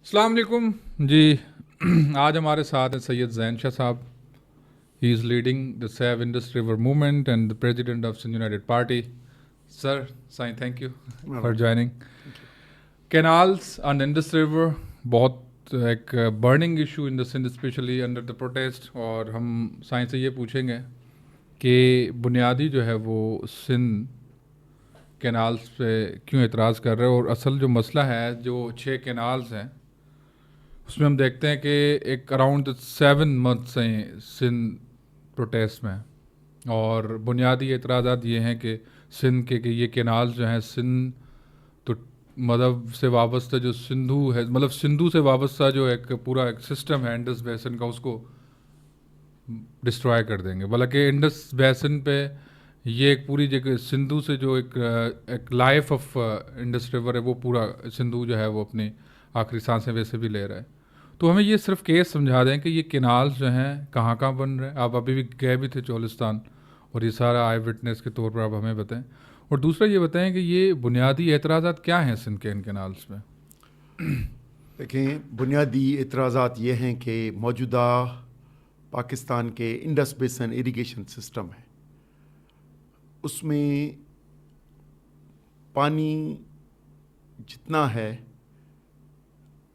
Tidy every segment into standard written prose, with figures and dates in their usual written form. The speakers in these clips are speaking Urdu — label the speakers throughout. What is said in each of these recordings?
Speaker 1: السلام علیکم جی. آج ہمارے ساتھ ہیں سید Zain Shah sahib. He is leading the save Indus river movement and the president of Sindh united party. Sir sain thank you for joining. Canals and Indus river بہت ایک burning issue in the Sindh especially under the protest, اور ہم سائن سے یہ پوچھیں گے کہ بنیادی جو ہے وہ سندھ کینالس پہ کیوں اعتراض کر رہے ہیں, اور اصل جو مسئلہ ہے جو 6 کینالز ہیں اس میں ہم دیکھتے ہیں کہ ایک اراؤنڈ 7 months ہیں سندھ پروٹیسٹ میں, اور بنیادی اعتراضات یہ ہیں کہ سندھ کے کہ یہ کینالز جو ہیں سندھ تو مذہب سے وابستہ جو سندھو ہے, مطلب سندھو سے وابستہ جو ایک پورا ایک سسٹم ہے انڈس بیسن کا, اس کو ڈسٹرائے کر دیں گے. بلکہ انڈس بیسن پہ یہ ایک پوری جگہ سندھو سے جو ایک لائف آف انڈس ریور ہے وہ پورا سندھو جو ہے وہ اپنی آخری سانسیں ویسے بھی لے رہا ہے. تو ہمیں یہ صرف کیس سمجھا دیں کہ یہ کینالز جو ہیں کہاں کہاں بن رہے ہیں. آپ ابھی بھی گئے بھی تھے چولستان, اور یہ سارا آئی وٹنس کے طور پر آپ ہمیں بتائیں. اور دوسرا یہ بتائیں کہ یہ بنیادی اعتراضات کیا ہیں سندھ کے ان کینالز پہ.
Speaker 2: دیکھیں, بنیادی اعتراضات یہ ہیں کہ موجودہ پاکستان کے انڈس بیسن اریگیشن سسٹم ہے, اس میں پانی جتنا ہے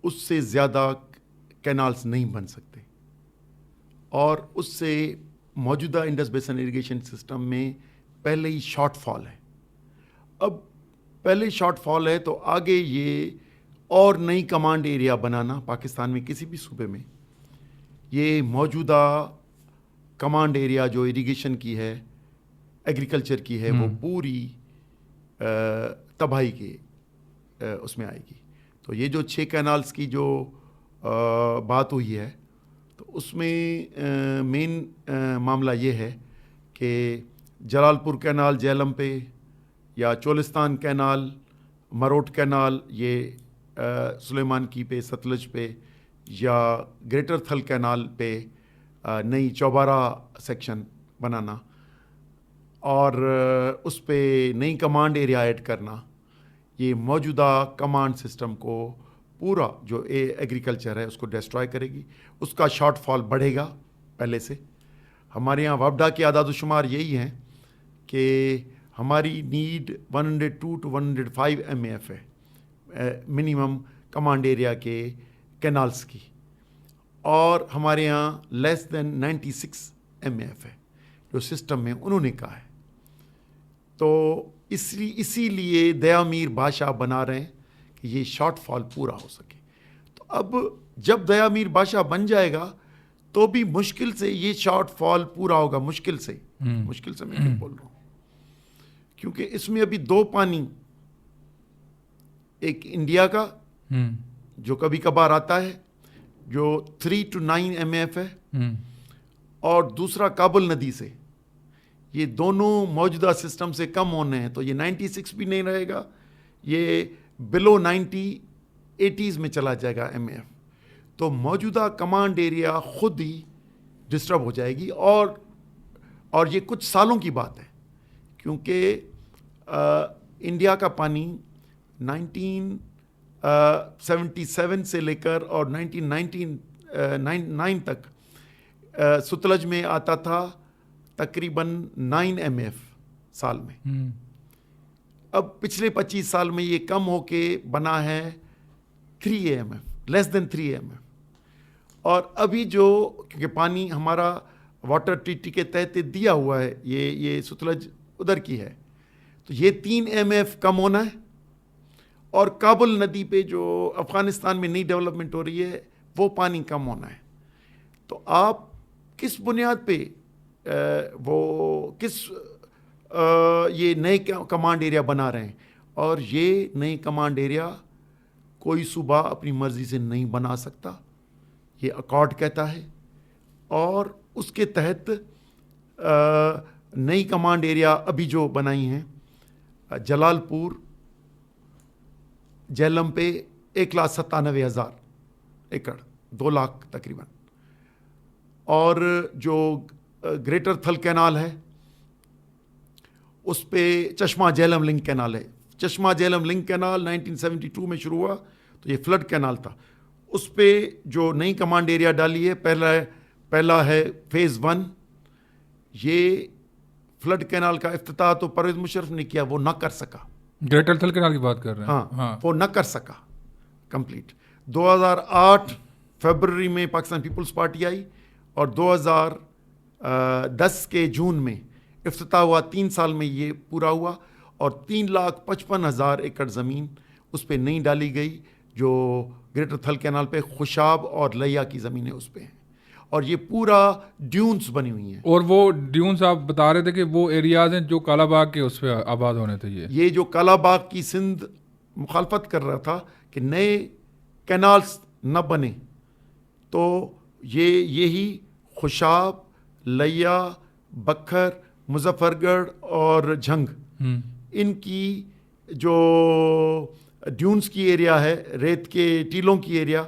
Speaker 2: اس سے زیادہ کینالز نہیں بن سکتے, اور اس سے موجودہ انڈس بیسن اریگیشن سسٹم میں پہلے ہی شارٹ فال ہے. اب پہلے شارٹ فال ہے تو آگے یہ اور نئی کمانڈ ایریا بنانا پاکستان میں کسی بھی صوبے میں, یہ موجودہ کمانڈ ایریا جو اریگیشن کی ہے, ایگریکلچر کی ہے, وہ پوری تباہی کے اس میں آئے گی. تو یہ جو 6 کینالز کی جو بات ہوئی ہے, تو اس میں مین معاملہ یہ ہے کہ جلال پور کینال جہلم پہ, یا چولستان کینال, مروٹ کینال یہ سلیمان کی پہ ستلج پہ, یا گریٹر تھل کینال پہ نئی چوبارہ سیکشن بنانا, اور اس پہ نئی کمانڈ ایریا ایڈ کرنا, یہ موجودہ کمانڈ سسٹم کو پورا جو ایگریکلچر ہے اس کو ڈسٹرائے کرے گی. اس کا شارٹ فال بڑھے گا پہلے سے. ہمارے یہاں وابڈا کے اعداد و شمار یہی ہیں کہ ہماری نیڈ 102 to 105 MAF ہے منیمم کمانڈ ایریا کے کینالز کی, اور ہمارے یہاں لیس دین 96 MAF ہے جو سسٹم میں انہوں نے کہا ہے. تو اسی لیے دیا میر بادشاہ بنا رہے ہیں کہ یہ شارٹ فال پورا ہو سکے. تو اب جب دیا میر بادشاہ بن جائے گا تو بھی مشکل سے یہ شارٹ فال پورا ہوگا, مشکل سے میں بول رہا ہوں, کیونکہ اس میں ابھی 2 پانی, ایک انڈیا کا جو کبھی کبھار آتا ہے جو 3 to 9 MAF ہے, اور دوسرا کابل ندی سے, یہ دونوں موجودہ سسٹم سے کم ہونے ہیں. تو یہ 96 بھی نہیں رہے گا, یہ بلو 90 80s میں چلا جائے گا MAF. تو موجودہ کمانڈ ایریا خود ہی ڈسٹرب ہو جائے گی, اور یہ کچھ سالوں کی بات ہے, کیونکہ انڈیا کا پانی 1977 سے لے کر اور 1999 تک ستلج میں آتا تھا تقریباً 9 MAF سال میں. اب پچھلے 25 سال میں یہ کم ہو کے بنا ہے 3 MAF, لیس دین 3 MAF. اور ابھی جو کیونکہ پانی ہمارا واٹر ٹریٹی کے تحت دیا ہوا ہے, یہ ستلج ادھر کی ہے, تو یہ 3 MAF کم ہونا ہے. اور کابل ندی پہ جو افغانستان میں نئی ڈیولپمنٹ ہو رہی ہے وہ پانی کم ہونا ہے. تو آپ کس بنیاد پہ یہ نئے کمانڈ ایریا بنا رہے ہیں؟ اور یہ نئے کمانڈ ایریا کوئی صوبہ اپنی مرضی سے نہیں بنا سکتا, یہ اکارڈ کہتا ہے. اور اس کے تحت نئی کمانڈ ایریا ابھی جو بنائی ہیں جلال پور جہلم پہ 1,97,000 ایکڑ, 2 لاکھ تقریباً. اور جو گریٹر تھل کینال ہے اس پہ چشمہ جہلم لنک کینال ہے. چشمہ جہلم لنک کینال 1972 میں شروع ہوا تو یہ فلڈ کینال تھا. اس پہ جو نئی کمانڈ ایریا ڈالی ہے، پہلا ہے فیز 1. یہ فلڈ کینال کا افتتاح تو پرویز مشرف نے کیا، وہ نہ کر سکا.
Speaker 1: گریٹر تھل کینال کی بات کر رہے ہیں.
Speaker 2: ہاں وہ نہ کر سکا کمپلیٹ. 2008 فیبرری میں پاکستان پیپلز پارٹی آئی اور 2010 کے جون میں افتتاح ہوا. 3 سال میں یہ پورا ہوا اور 3,55,000 ایکڑ زمین اس پہ نہیں ڈالی گئی جو گریٹر تھل کینال پہ خوشاب اور لیا کی زمینیں اس پہ ہیں. اور یہ پورا ڈیونز بنی ہوئی ہیں.
Speaker 1: اور وہ ڈیونز آپ بتا رہے تھے کہ وہ ایریاز ہیں جو کالا باغ کے اس پہ آباد ہونے تھے.
Speaker 2: یہ جو کالا باغ کی سندھ مخالفت کر رہا تھا کہ نئے کینالز نہ بنے، تو یہی خوشاب، لیا، بکھر، مظفر گڑھ اور جھنگ، ان کی جو ڈیونز کی ایریا ہے، ریت کے ٹیلوں کی ایریا،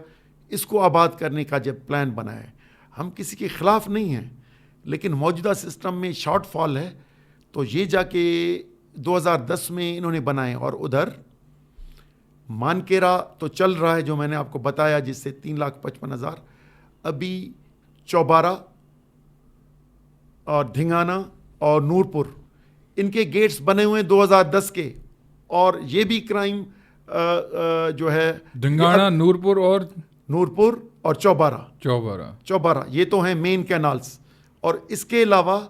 Speaker 2: اس کو آباد کرنے کا جب پلان بنا ہے. ہم کسی کے خلاف نہیں ہیں، لیکن موجودہ سسٹم میں شارٹ فال ہے. تو یہ جا کے 2010 میں انہوں نے بنائے. اور ادھر مانکیرا تو چل رہا ہے جو میں نے آپ کو بتایا، جس سے 3,55,000. ابھی چوبارہ اور دھنگانا اور نورپور، ان کے گیٹس بنے ہوئے ہیں 2010 کے. اور یہ بھی کرائم جو ہے
Speaker 1: دھنگانا، نورپور
Speaker 2: اور چوبارہ یہ تو ہیں مین کینالز. اور اس کے علاوہ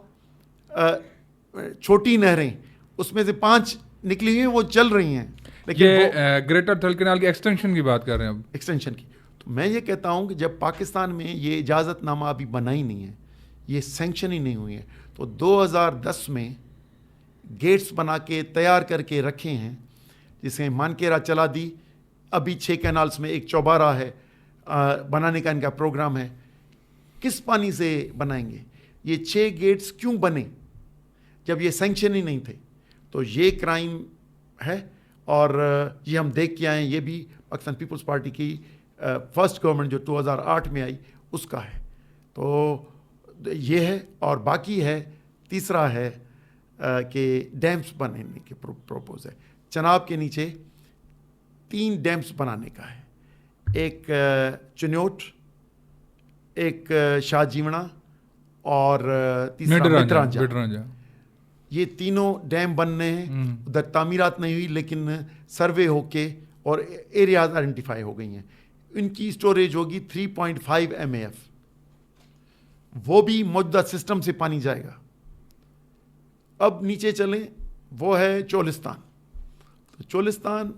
Speaker 2: چھوٹی نہریں اس میں سے 5 نکلی ہوئی ہیں، وہ چل رہی ہیں. لیکن
Speaker 1: یہ گریٹر تھل کینال کی ایکسٹینشن کی بات کر رہے ہیں اب.
Speaker 2: ایکسٹینشن کی تو میں یہ کہتا ہوں کہ جب پاکستان میں یہ اجازت نامہ ابھی بنا ہی نہیں ہے، یہ سینکشن ہی نہیں ہوئی ہے، تو 2010 میں گیٹس بنا کے تیار کر کے رکھے ہیں، جسے مانکیرا چلا دی. ابھی 6 کینالز میں ایک چوبارہ ہے بنانے کا ان کا پروگرام ہے. کس پانی سے بنائیں گے؟ یہ 6 گیٹس کیوں بنے جب یہ سینکشن ہی نہیں تھے؟ تو یہ کرائم ہے اور یہ ہم دیکھ کے آئے ہیں. یہ بھی پاکستان پیپلز پارٹی کی فرسٹ گورنمنٹ جو 2008 میں آئی اس کا ہے. تو یہ ہے. اور باقی ہے تیسرا ہے کہ ڈیمز بنانے کے پروپوز ہے. چناب کے نیچے 3 ڈیمز بنانے کا ہے. ایک چنیوٹ، ایک شاہ جیونا اور تیسرا مدرانجا. یہ تینوں ڈیم بننے ہیں. ادھر تعمیرات نہیں ہوئی لیکن سروے ہو کے اور ایریاز آئیڈینٹیفائی ہو گئی ہیں. ان کی سٹوریج ہوگی 3.5 MAF. وہ بھی موجودہ سسٹم سے پانی جائے گا. اب نیچے چلیں، وہ ہے چولستان. تو چولستان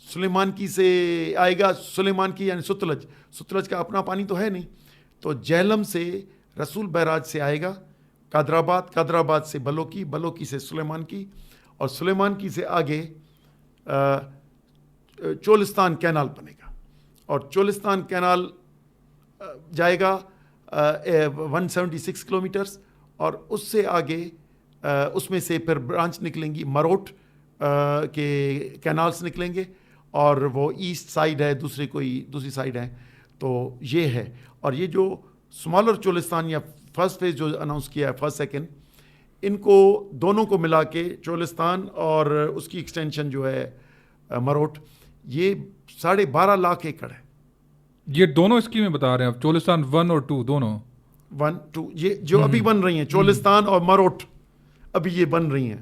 Speaker 2: سلیمان کی سے آئے گا. سلیمان کی یعنی ستلج کا اپنا پانی تو ہے نہیں، تو جہلم سے رسول بیراج سے آئے گا قادر آباد سے بلوکی سے سلیمان کی، اور سلیمان کی سے آگے چولستان کینال بنے گا. اور چولستان کینال جائے گا 176 کلومیٹرز. اور اس سے آگے اس میں سے پھر برانچ نکلیں گی، مروٹ کے کینالز نکلیں گے، اور وہ ایسٹ سائیڈ ہے، دوسری سائیڈ ہے. تو یہ ہے. اور یہ جو سمالر چولستان یا فرسٹ فیز جو اناؤنس کیا ہے، فرسٹ سیکنڈ، ان کو دونوں کو ملا کے چولستان اور اس کی ایکسٹینشن جو ہے مروٹ، یہ 12.5 لاکھ ایکڑ ہے.
Speaker 1: یہ دونوں اسکیمیں بتا رہے ہیں اب، چولستان 1 اور 2 دونوں
Speaker 2: 1 2 یہ جو ابھی بن رہی ہیں، چولستان اور مروٹ ابھی یہ بن رہی ہیں،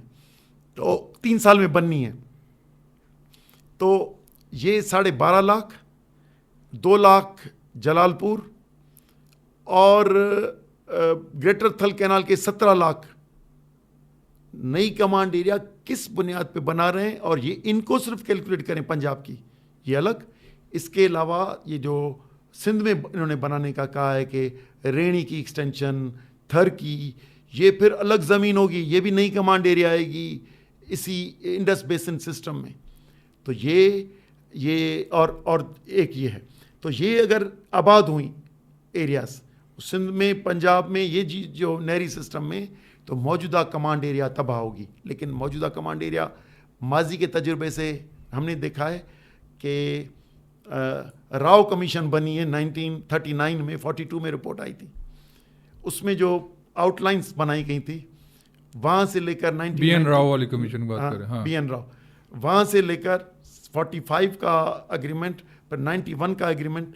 Speaker 2: تو 3 سال میں بننی ہے. تو یہ 12.5 لاکھ، 2 لاکھ جلال پور، اور گریٹر تھل کینال کے 17 لاکھ نئی کمانڈ ایریا کس بنیاد پہ بنا رہے ہیں. اور یہ ان کو صرف کیلکولیٹ کریں پنجاب کی، یہ الگ. اس کے علاوہ یہ جو سندھ میں انہوں نے بنانے کا کہا ہے کہ رینی کی ایکسٹینشن، تھر کی، یہ پھر الگ زمین ہوگی، یہ بھی نئی کمانڈ ایریا آئے گی اسی انڈس بیسن سسٹم میں. تو یہ اور ایک یہ ہے. تو یہ اگر آباد ہوئیں ایریاز سندھ میں، پنجاب میں، یہ جو نہری سسٹم میں، تو موجودہ کمانڈ ایریا تباہ ہوگی. لیکن موجودہ کمانڈ ایریا ماضی کے تجربے سے ہم نے دیکھا ہے کہ راؤ کمیشن بنی ہے 1939 میں، 42 میں رپورٹ آئی تھی. اس میں جو آؤٹ لائنز بنائی گئی تھی، وہاں سے لے کر
Speaker 1: بی این راؤ والی کمیشن بات کریں،
Speaker 2: بی این راؤ، وہاں سے لے کر 45 کا اگریمنٹ، پھر 91 کا agreement,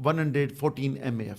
Speaker 2: 114 MAF,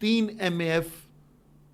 Speaker 2: 3 MAF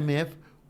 Speaker 2: MAF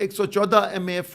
Speaker 2: 114 MAF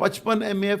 Speaker 2: 55 MAF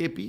Speaker 2: KP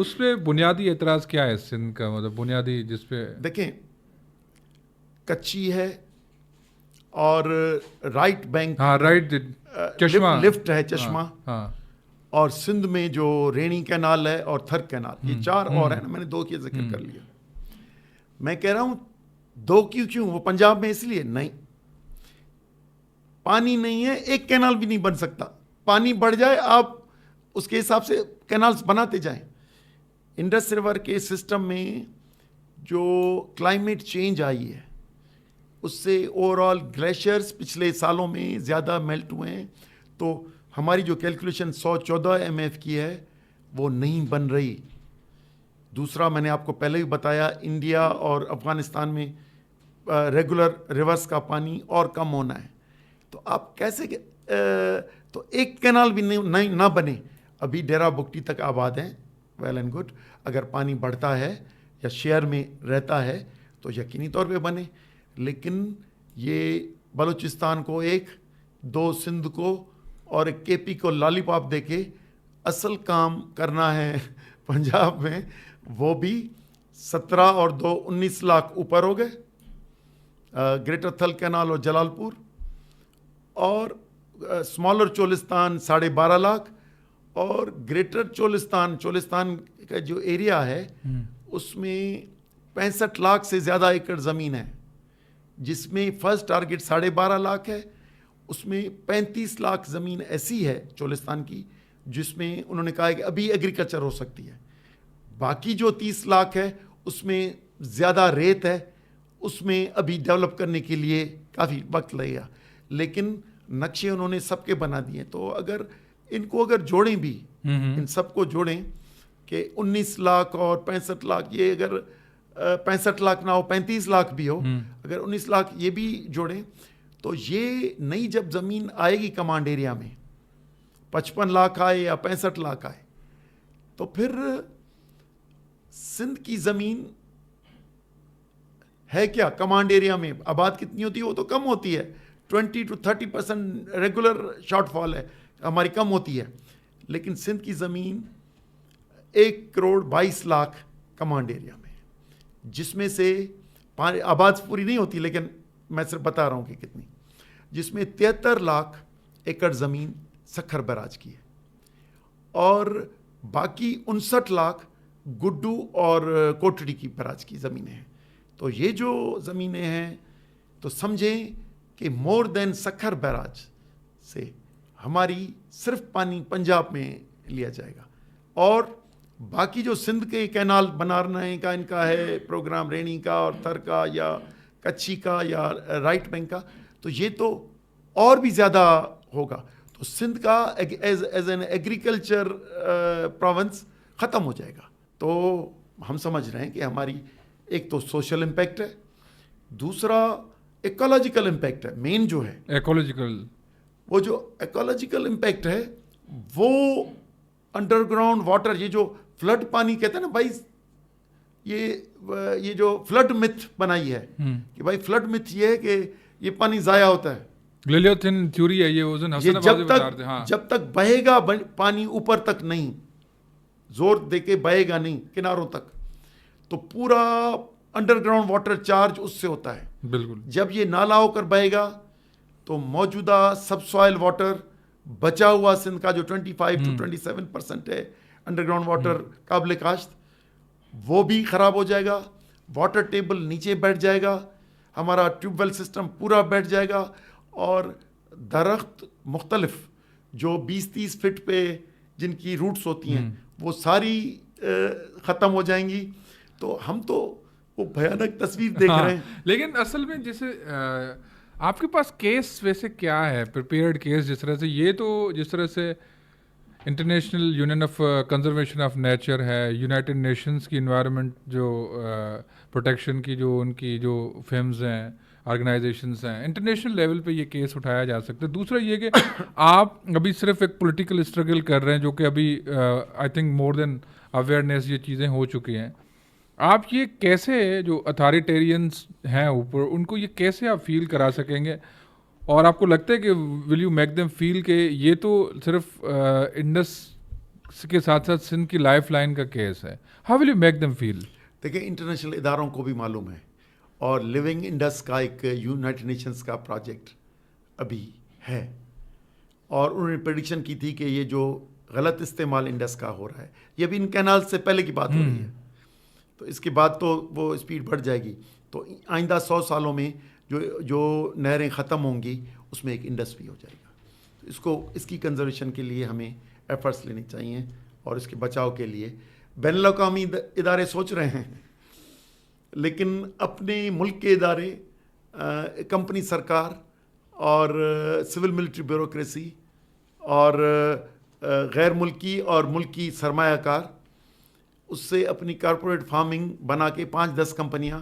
Speaker 1: اس پہ بنیادی اعتراض کیا ہے سندھ کا, مطلب بنیادی جس پہ
Speaker 2: دیکھیں کچی ہے اور رائٹ بینک
Speaker 1: ہاں رائٹ چشمہ
Speaker 2: لفٹ ہے چشمہ,
Speaker 1: ہاں
Speaker 2: اور سندھ میں جو رینی کینال ہے اور تھر کینال, یہ 4 اور ہیں نا, میں نے 2 کی ذکر کر لیا. میں کہہ رہا ہوں 2 کیوں, وہ پنجاب میں اس لیے نہیں, پانی نہیں ہے, ایک کینال بھی نہیں بن سکتا. پانی بڑھ جائے آپ اس کے حساب سے کینالز بناتے جائیں. انڈس ریور کے سسٹم میں جو کلائمیٹ چینج آئی ہے اس سے اوور آل گلیشیئرز پچھلے سالوں میں زیادہ میلٹ ہوئے ہیں, تو ہماری جو کیلکولیشن 114 MF کی ہے وہ نہیں بن رہی. دوسرا میں نے آپ کو پہلے بھی بتایا, انڈیا اور افغانستان میں ریگولر ریورس کا پانی اور کم ہونا ہے. تو آپ کیسے تو ایک کینال بھی نہیں نہ بنے. ابھی ڈیرا بگٹی تک آباد ہیں, ویل اینڈ گڈ, اگر پانی بڑھتا ہے یا شیئر میں رہتا ہے تو یقینی طور پہ بنے. لیکن یہ بلوچستان کو 1, 2 سندھ کو اور ایک KP کو لالی پاپ دے کے اصل کام کرنا ہے پنجاب میں, وہ بھی 17 اور 2 19 لاکھ اوپر ہو گئے. گریٹر تھل کینال اور جلال پور, اور اسمالر چولستان 12.5 لاکھ, اور گریٹر چولستان کا جو ایریا ہے اس میں 65 لاکھ سے زیادہ ایکڑ زمین ہے, جس میں فرسٹ ٹارگٹ 12.5 لاکھ ہے. اس میں 35 لاکھ زمین ایسی ہے چولستان کی جس میں انہوں نے کہا ہے کہ ابھی ایگریکلچر ہو سکتی ہے. باقی جو 30 لاکھ ہے اس میں زیادہ ریت ہے, اس میں ابھی ڈیولپ کرنے کے لیے کافی وقت لگے گا. لیکن نقشے انہوں نے سب کے بنا دیے. تو اگر ان کو اگر جوڑیں بھی, ان سب کو جوڑیں کہ 19 لاکھ اور 65 لاکھ, یہ اگر 65 لاکھ نہ ہو 35 لاکھ بھی ہو, اگر 19 لاکھ یہ بھی جوڑیں تو یہ نئی جب زمین آئے گی کمانڈ ایریا میں, 55 لاکھ آئے یا 65 لاکھ آئے, تو پھر سندھ کی زمین ہے کیا کمانڈ ایریا میں, آباد کتنی ہوتی ہے, وہ تو کم ہوتی ہے, 20 to 30% ریگولر شارٹ فال ہے ہماری, کم ہوتی ہے. لیکن سندھ کی زمین 1 کروڑ 22 لاکھ کمانڈ ایریا میں, جس میں سے آباد پوری نہیں ہوتی لیکن میں صرف بتا رہا ہوں کہ کتنی, جس میں 73 لاکھ ایکڑ زمین سکھر بیراج کی ہے, اور باقی 59 لاکھ گڈو اور کوٹڑی کی بیراج کی زمینیں ہیں. تو یہ جو زمینیں ہیں تو سمجھیں کہ مور دین سکھر بیراج سے ہماری صرف پانی پنجاب میں لیا جائے گا. اور باقی جو سندھ کے کینال بنانے کا ان کا ہے پروگرام, رینی کا اور تھر کا یا کچھی کا یا رائٹ بینک کا, تو یہ تو اور بھی زیادہ ہوگا. تو سندھ کا ایز این ایگریکلچر پروونس ختم ہو جائے گا. تو ہم سمجھ رہے ہیں کہ ہماری ایک تو سوشل امپیکٹ ہے, دوسرا ایکولوجیکل امپیکٹ ہے. مین جو ہے
Speaker 1: ایکولوجیکل,
Speaker 2: وہ جو ایکولوجیکل امپیکٹ ہے وہ انڈر گراؤنڈ واٹر, یہ جو فلڈ پانی کہتے ہیں نا بھائی, یہ جو فلڈ متھ بنائی ہے کہ بھائی فلڈ متھ یہ ہے کہ یہ پانی ضائع ہوتا ہے,
Speaker 1: گلیلیوتھن تھیوری ہے یہ, حسن
Speaker 2: جب تک بہے گا پانی اوپر تک نہیں, زور دے کے بہے گا نہیں کناروں تک, تو پورا انڈر گراؤنڈ واٹر چارج اس سے ہوتا ہے.
Speaker 1: بالکل,
Speaker 2: جب یہ نالا ہو کر بہے گا تو موجودہ سب سوائل واٹر بچا ہوا سندھ کا جو 25 to 27% ہے انڈر گراؤنڈ واٹر قابل کاشت, وہ بھی خراب ہو جائے گا. واٹر ٹیبل نیچے بیٹھ جائے گا, ہمارا ٹیوب ویل سسٹم پورا بیٹھ جائے گا, اور درخت مختلف جو 20-30 فٹ پہ جن کی روٹس ہوتی ہیں وہ ساری ختم ہو جائیں گی. تو ہم تو وہ بھیانک تصویر دیکھ رہے ہیں.
Speaker 1: لیکن اصل میں جیسے آپ کے پاس کیس ویسے کیا ہے, پریپیئرڈ کیس, جس طرح سے یہ تو جس طرح سے international union of conservation of nature ہے, یونائٹڈ نیشنز کی انوائرمنٹ جو پروٹیکشن کی جو ان کی جو فیمز ہیں, آرگنائزیشنز ہیں, انٹرنیشنل لیول پہ یہ کیس اٹھایا جا سکتا ہے. دوسرا یہ کہ آپ ابھی صرف ایک پولیٹیکل اسٹرگل کر رہے ہیں, جو کہ ابھی I think more then awareness یہ چیزیں ہو چکی ہیں. آپ یہ کیسے جو اتھارٹیرینس ہیں اوپر, ان کو یہ کیسے آپ فیل کرا سکیں گے, اور آپ کو لگتا ہے کہ will you make them feel کہ یہ تو صرف انڈس کے ساتھ ساتھ سندھ کی لائف لائن کا کیس ہے. How will you make them feel?
Speaker 2: دیکھیں انٹرنیشنل اداروں کو بھی معلوم ہے، اور لیونگ انڈس کا ایک یونائٹڈ نیشنز کا پروجیکٹ ابھی ہے، اور انہوں نے پریڈکشن کی تھی کہ یہ جو غلط استعمال انڈس کا ہو رہا ہے، یہ بھی ان کینال سے پہلے کی بات ہو رہی ہے، تو اس کے بعد تو وہ اسپیڈ بڑھ جائے گی. تو آئندہ 100 سالوں میں جو نہریں ختم ہوں گی اس میں ایک انڈس بھی ہو جائے گا. تو اس کی کنزرویشن کے لیے ہمیں ایفرٹس لینے چاہیے، اور اس کے بچاؤ کے لیے بین الاقوامی ادارے سوچ رہے ہیں، لیکن اپنے ملک کے ادارے، کمپنی سرکار اور سول ملٹری بیوروکریسی اور غیر ملکی اور ملکی سرمایہ کار، اس سے اپنی کارپوریٹ فارمنگ بنا کے 5-10 کمپنیاں،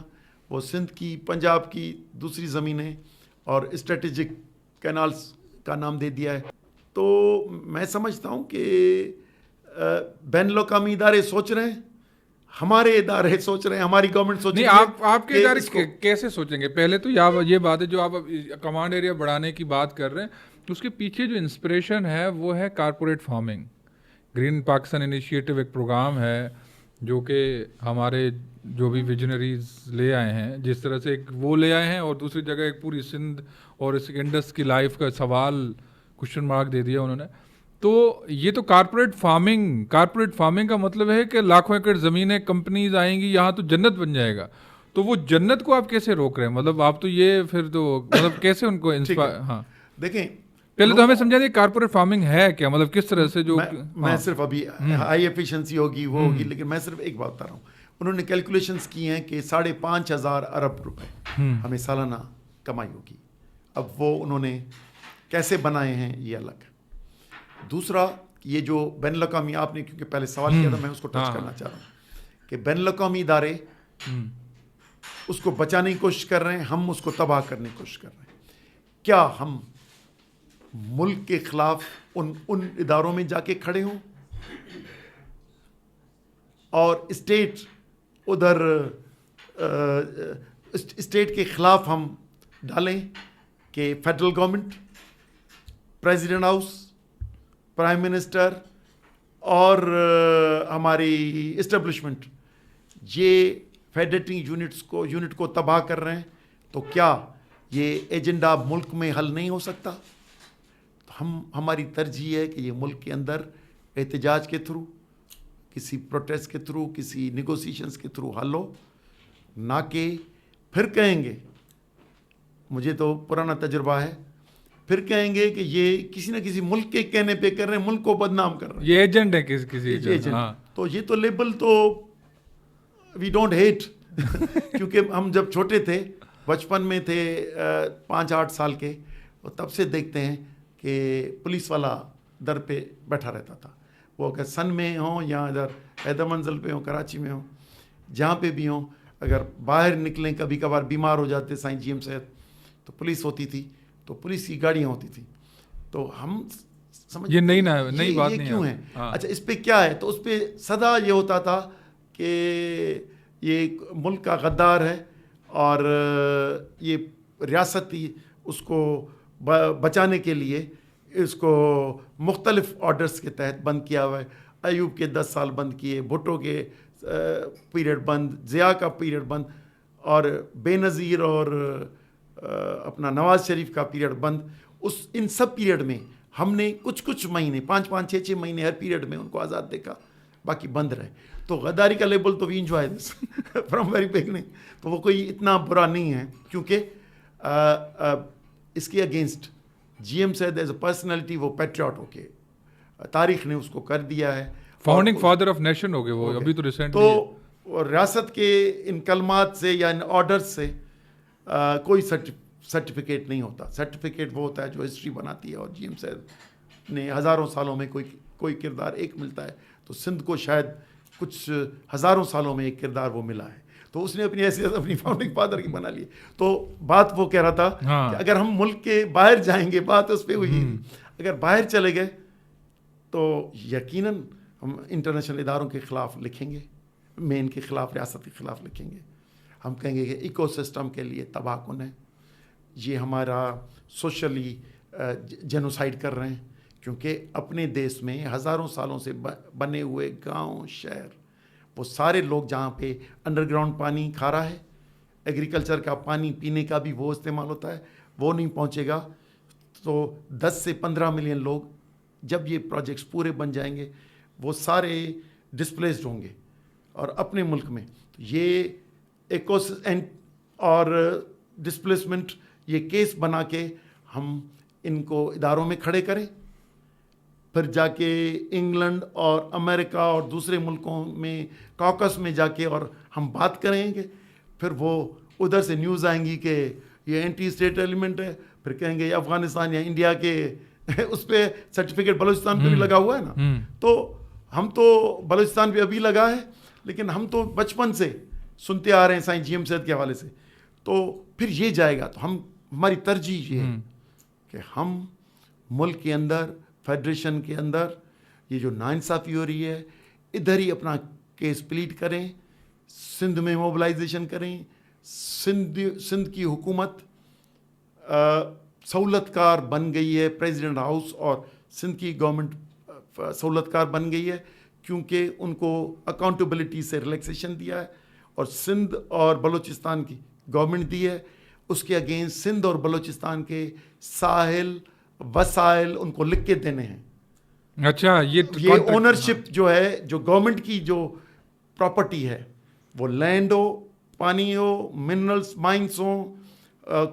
Speaker 2: وہ سندھ کی، پنجاب کی دوسری زمینیں اور اسٹریٹجک کینالز کا نام دے دیا ہے. تو میں سمجھتا ہوں کہ بین الاقوامی ادارے سوچ رہے ہیں، ہمارے ادارے سوچ رہے ہیں، ہماری گورنمنٹ سوچ رہی ہے.
Speaker 1: آپ کے ادارے کیسے سوچیں گے؟ پہلے تو یہ بات ہے جو آپ کمانڈ ایریا بڑھانے کی بات کر رہے ہیں، اس کے پیچھے جو انسپریشن ہے وہ ہے corporate farming. Green Pakistan initiative ایک پروگرام ہے جو کہ ہمارے جو بھی ویژنریز لے آئے ہیں، جس طرح سے ایک وہ لے آئے ہیں، اور دوسری جگہ ایک پوری سندھ اور اس انڈس کی لائف کا سوال کوشچن مارک دے دیا انہوں نے. تو یہ تو کارپوریٹ فارمنگ کا مطلب ہے کہ لاکھوں ایکڑ زمینیں، کمپنیز آئیں گی یہاں تو جنت بن جائے گا. تو وہ جنت کو آپ کیسے روک رہے ہیں؟ مطلب آپ تو یہ پھر تو مطلب کیسے ان کو ہاں
Speaker 2: دیکھیں
Speaker 1: پہلے تو ہمیں سمجھا دیں کارپوریٹ فارمنگ ہے کیا، مطلب کس طرح سے؟ جو
Speaker 2: میں صرف ابھی ہائی ایفیشنسی ہوگی وہ ہوگی، لیکن میں صرف ایک بات بتا رہا ہوں. انہوں نے کیلکولیشنز کی ہیں کہ 5,500 ارب روپے ہمیں سالانہ کمائی ہوگی. اب وہ انہوں نے کیسے بنائے ہیں یہ الگ ہے. دوسرا، یہ جو بین الاقوامی، آپ نے کیونکہ پہلے سوال کیا تھا، میں اس کو ٹچ کرنا چاہ رہا ہوں کہ بین الاقوامی ادارے اس کو بچانے کی کوشش کر رہے ہیں، ہم اس کو تباہ کرنے کی کوشش کر رہے ہیں. کیا ہم ملک کے خلاف ان اداروں میں جا کے کھڑے ہوں اور اسٹیٹ ادھر اسٹیٹ کے خلاف ہم ڈالیں کہ federal government, president house, prime minister اور ہماری اسٹیبلشمنٹ یہ فیڈریٹنگ یونٹ کو تباہ کر رہے ہیں؟ تو کیا یہ ایجنڈا ملک میں حل نہیں ہو سکتا؟ ہماری ترجیح ہے کہ یہ ملک کے اندر احتجاج کے تھرو، کسی پروٹیسٹ کے تھرو، کسی نیگوسیشنز کے تھرو حل ہو، نہ کہ پھر کہیں گے، مجھے تو پرانا تجربہ ہے، پھر کہیں گے کہ یہ کسی نہ کسی ملک کے کہنے پہ کر رہے ہیں، ملک کو بدنام کر رہے ہیں،
Speaker 1: یہ ایجنٹ ہے کسی
Speaker 2: ایجنٹ. تو یہ تو لیبل تو وی ڈونٹ ہیٹ کیونکہ ہم جب چھوٹے تھے، بچپن میں تھے 5-8 سال کے، اور تب سے دیکھتے ہیں کہ پولیس والا در پہ بیٹھا رہتا تھا. وہ اگر سن میں ہوں یا ادھر حیدر منزل پہ ہوں، کراچی میں ہوں، جہاں پہ بھی ہوں، اگر باہر نکلیں کبھی کبھار بیمار ہو جاتے سائیں جی ایم صاحب، تو پولیس ہوتی تھی، تو پولیس کی گاڑیاں ہوتی تھی. تو ہم سمجھ
Speaker 1: یہ نئی بات نہیں
Speaker 2: کیوں ہے. اچھا اس پہ کیا ہے؟ تو اس پہ صدا یہ ہوتا تھا کہ یہ ملک کا غدار ہے، اور یہ ریاستی اس کو بچانے کے لیے اس کو مختلف آرڈرز کے تحت بند کیا ہوا ہے. ایوب کے 10 سال بند کیے، بھٹو کے پیریڈ بند، ضیاء کا پیریڈ بند، اور بے نظیر اور اپنا نواز شریف کا پیریڈ بند. ان سب پیریڈ میں ہم نے کچھ مہینے، 5-5 6 مہینے ہر پیریڈ میں ان کو آزاد دیکھا، باقی بند رہے. تو غداری کا لیبل تو we enjoy this from very beginning. تو وہ کوئی اتنا برا نہیں ہے، کیونکہ اس کے against G M Syed as a personality وہ پیٹریاٹ ہو کے تاریخ نے اس کو کر دیا ہے.
Speaker 1: فاؤنڈنگ فادر آف نیشن ہو گئے وہ، ابھی تو ریسنٹلی.
Speaker 2: تو ریاست کے ان کلمات سے یا ان آرڈر سے کوئی سرٹیفکیٹ نہیں ہوتا. سرٹیفکیٹ وہ ہوتا ہے جو ہسٹری بناتی ہے، اور جی ایم صاحب نے ہزاروں سالوں میں کوئی کردار ایک ملتا ہے. تو سندھ کو شاید کچھ ہزاروں سالوں میں ایک کردار وہ ملا ہے، تو اس نے اپنی حیثیت اپنی فاؤنڈنگ فادر کی بنا لی. تو بات وہ کہہ رہا تھا کہ اگر ہم ملک کے باہر جائیں گے، بات اس پہ ہوئی، اگر باہر چلے گئے تو یقیناً ہم انٹرنیشنل اداروں کے خلاف لکھیں گے، مین کے خلاف، ریاست کے خلاف لکھیں گے. ہم کہیں گے کہ ایکو سسٹم کے لیے تباہ کن ہے، یہ ہمارا سوشلی جینوسائڈ کر رہے ہیں، کیونکہ اپنے دیش میں ہزاروں سالوں سے بنے ہوئے گاؤں شہر وہ سارے لوگ جہاں پہ انڈر گراؤنڈ پانی کھا رہا ہے, ایگریکلچر کا پانی پینے کا بھی وہ استعمال ہوتا ہے, وہ نہیں پہنچے گا. تو 10 سے 15 ملین لوگ جب یہ پروجیکٹس پورے بن جائیں گے وہ سارے ڈسپلیسڈ ہوں گے. اور اپنے ملک میں یہ اور ڈسپلیسمنٹ یہ کیس بنا کے ہم ان کو اداروں میں کھڑے کریں, پھر جا کے انگلینڈ اور امریکہ اور دوسرے ملکوں میں کاکس میں جا کے اور ہم بات کریں گے. پھر وہ ادھر سے نیوز آئیں گی کہ یہ اینٹی اسٹیٹ ایلیمنٹ ہے, پھر کہیں گے یہ افغانستان یا انڈیا کے اس پہ سرٹیفکیٹ بلوچستان پہ بھی لگا ہوا ہے نا. تو ہم تو بلوچستان پہ ابھی لگا ہے, لیکن ہم تو بچپن سے سنتے آ رہے ہیں سائیں جی ایم صحت کے حوالے سے. تو پھر یہ جائے گا. تو ہماری ترجیح یہ ہے کہ ہم ملک کے اندر فیڈریشن کے اندر یہ جو ناانصافی ہو رہی ہے ادھر ہی اپنا کیس پلیٹ کریں, سندھ میں موبلائزیشن کریں. سندھ کی حکومت سہولت کار بن گئی ہے, پریزیڈنٹ ہاؤس اور سندھ کی گورنمنٹ سہولت کار بن گئی ہے کیونکہ ان کو اکاؤنٹیبلٹی سے ریلیکسیشن دیا ہے, اور سندھ اور بلوچستان کی گورنمنٹ دی ہے. اس کے اگینسٹ سندھ اور بلوچستان کے ساحل وسائل ان کو لکھ کے دینے ہیں.
Speaker 1: اچھا,
Speaker 2: یہ اونرشپ جو ہے, جو گورنمنٹ کی جو پراپرٹی ہے, وہ لینڈ ہو, پانی ہو, منرلس مائنس ہوں,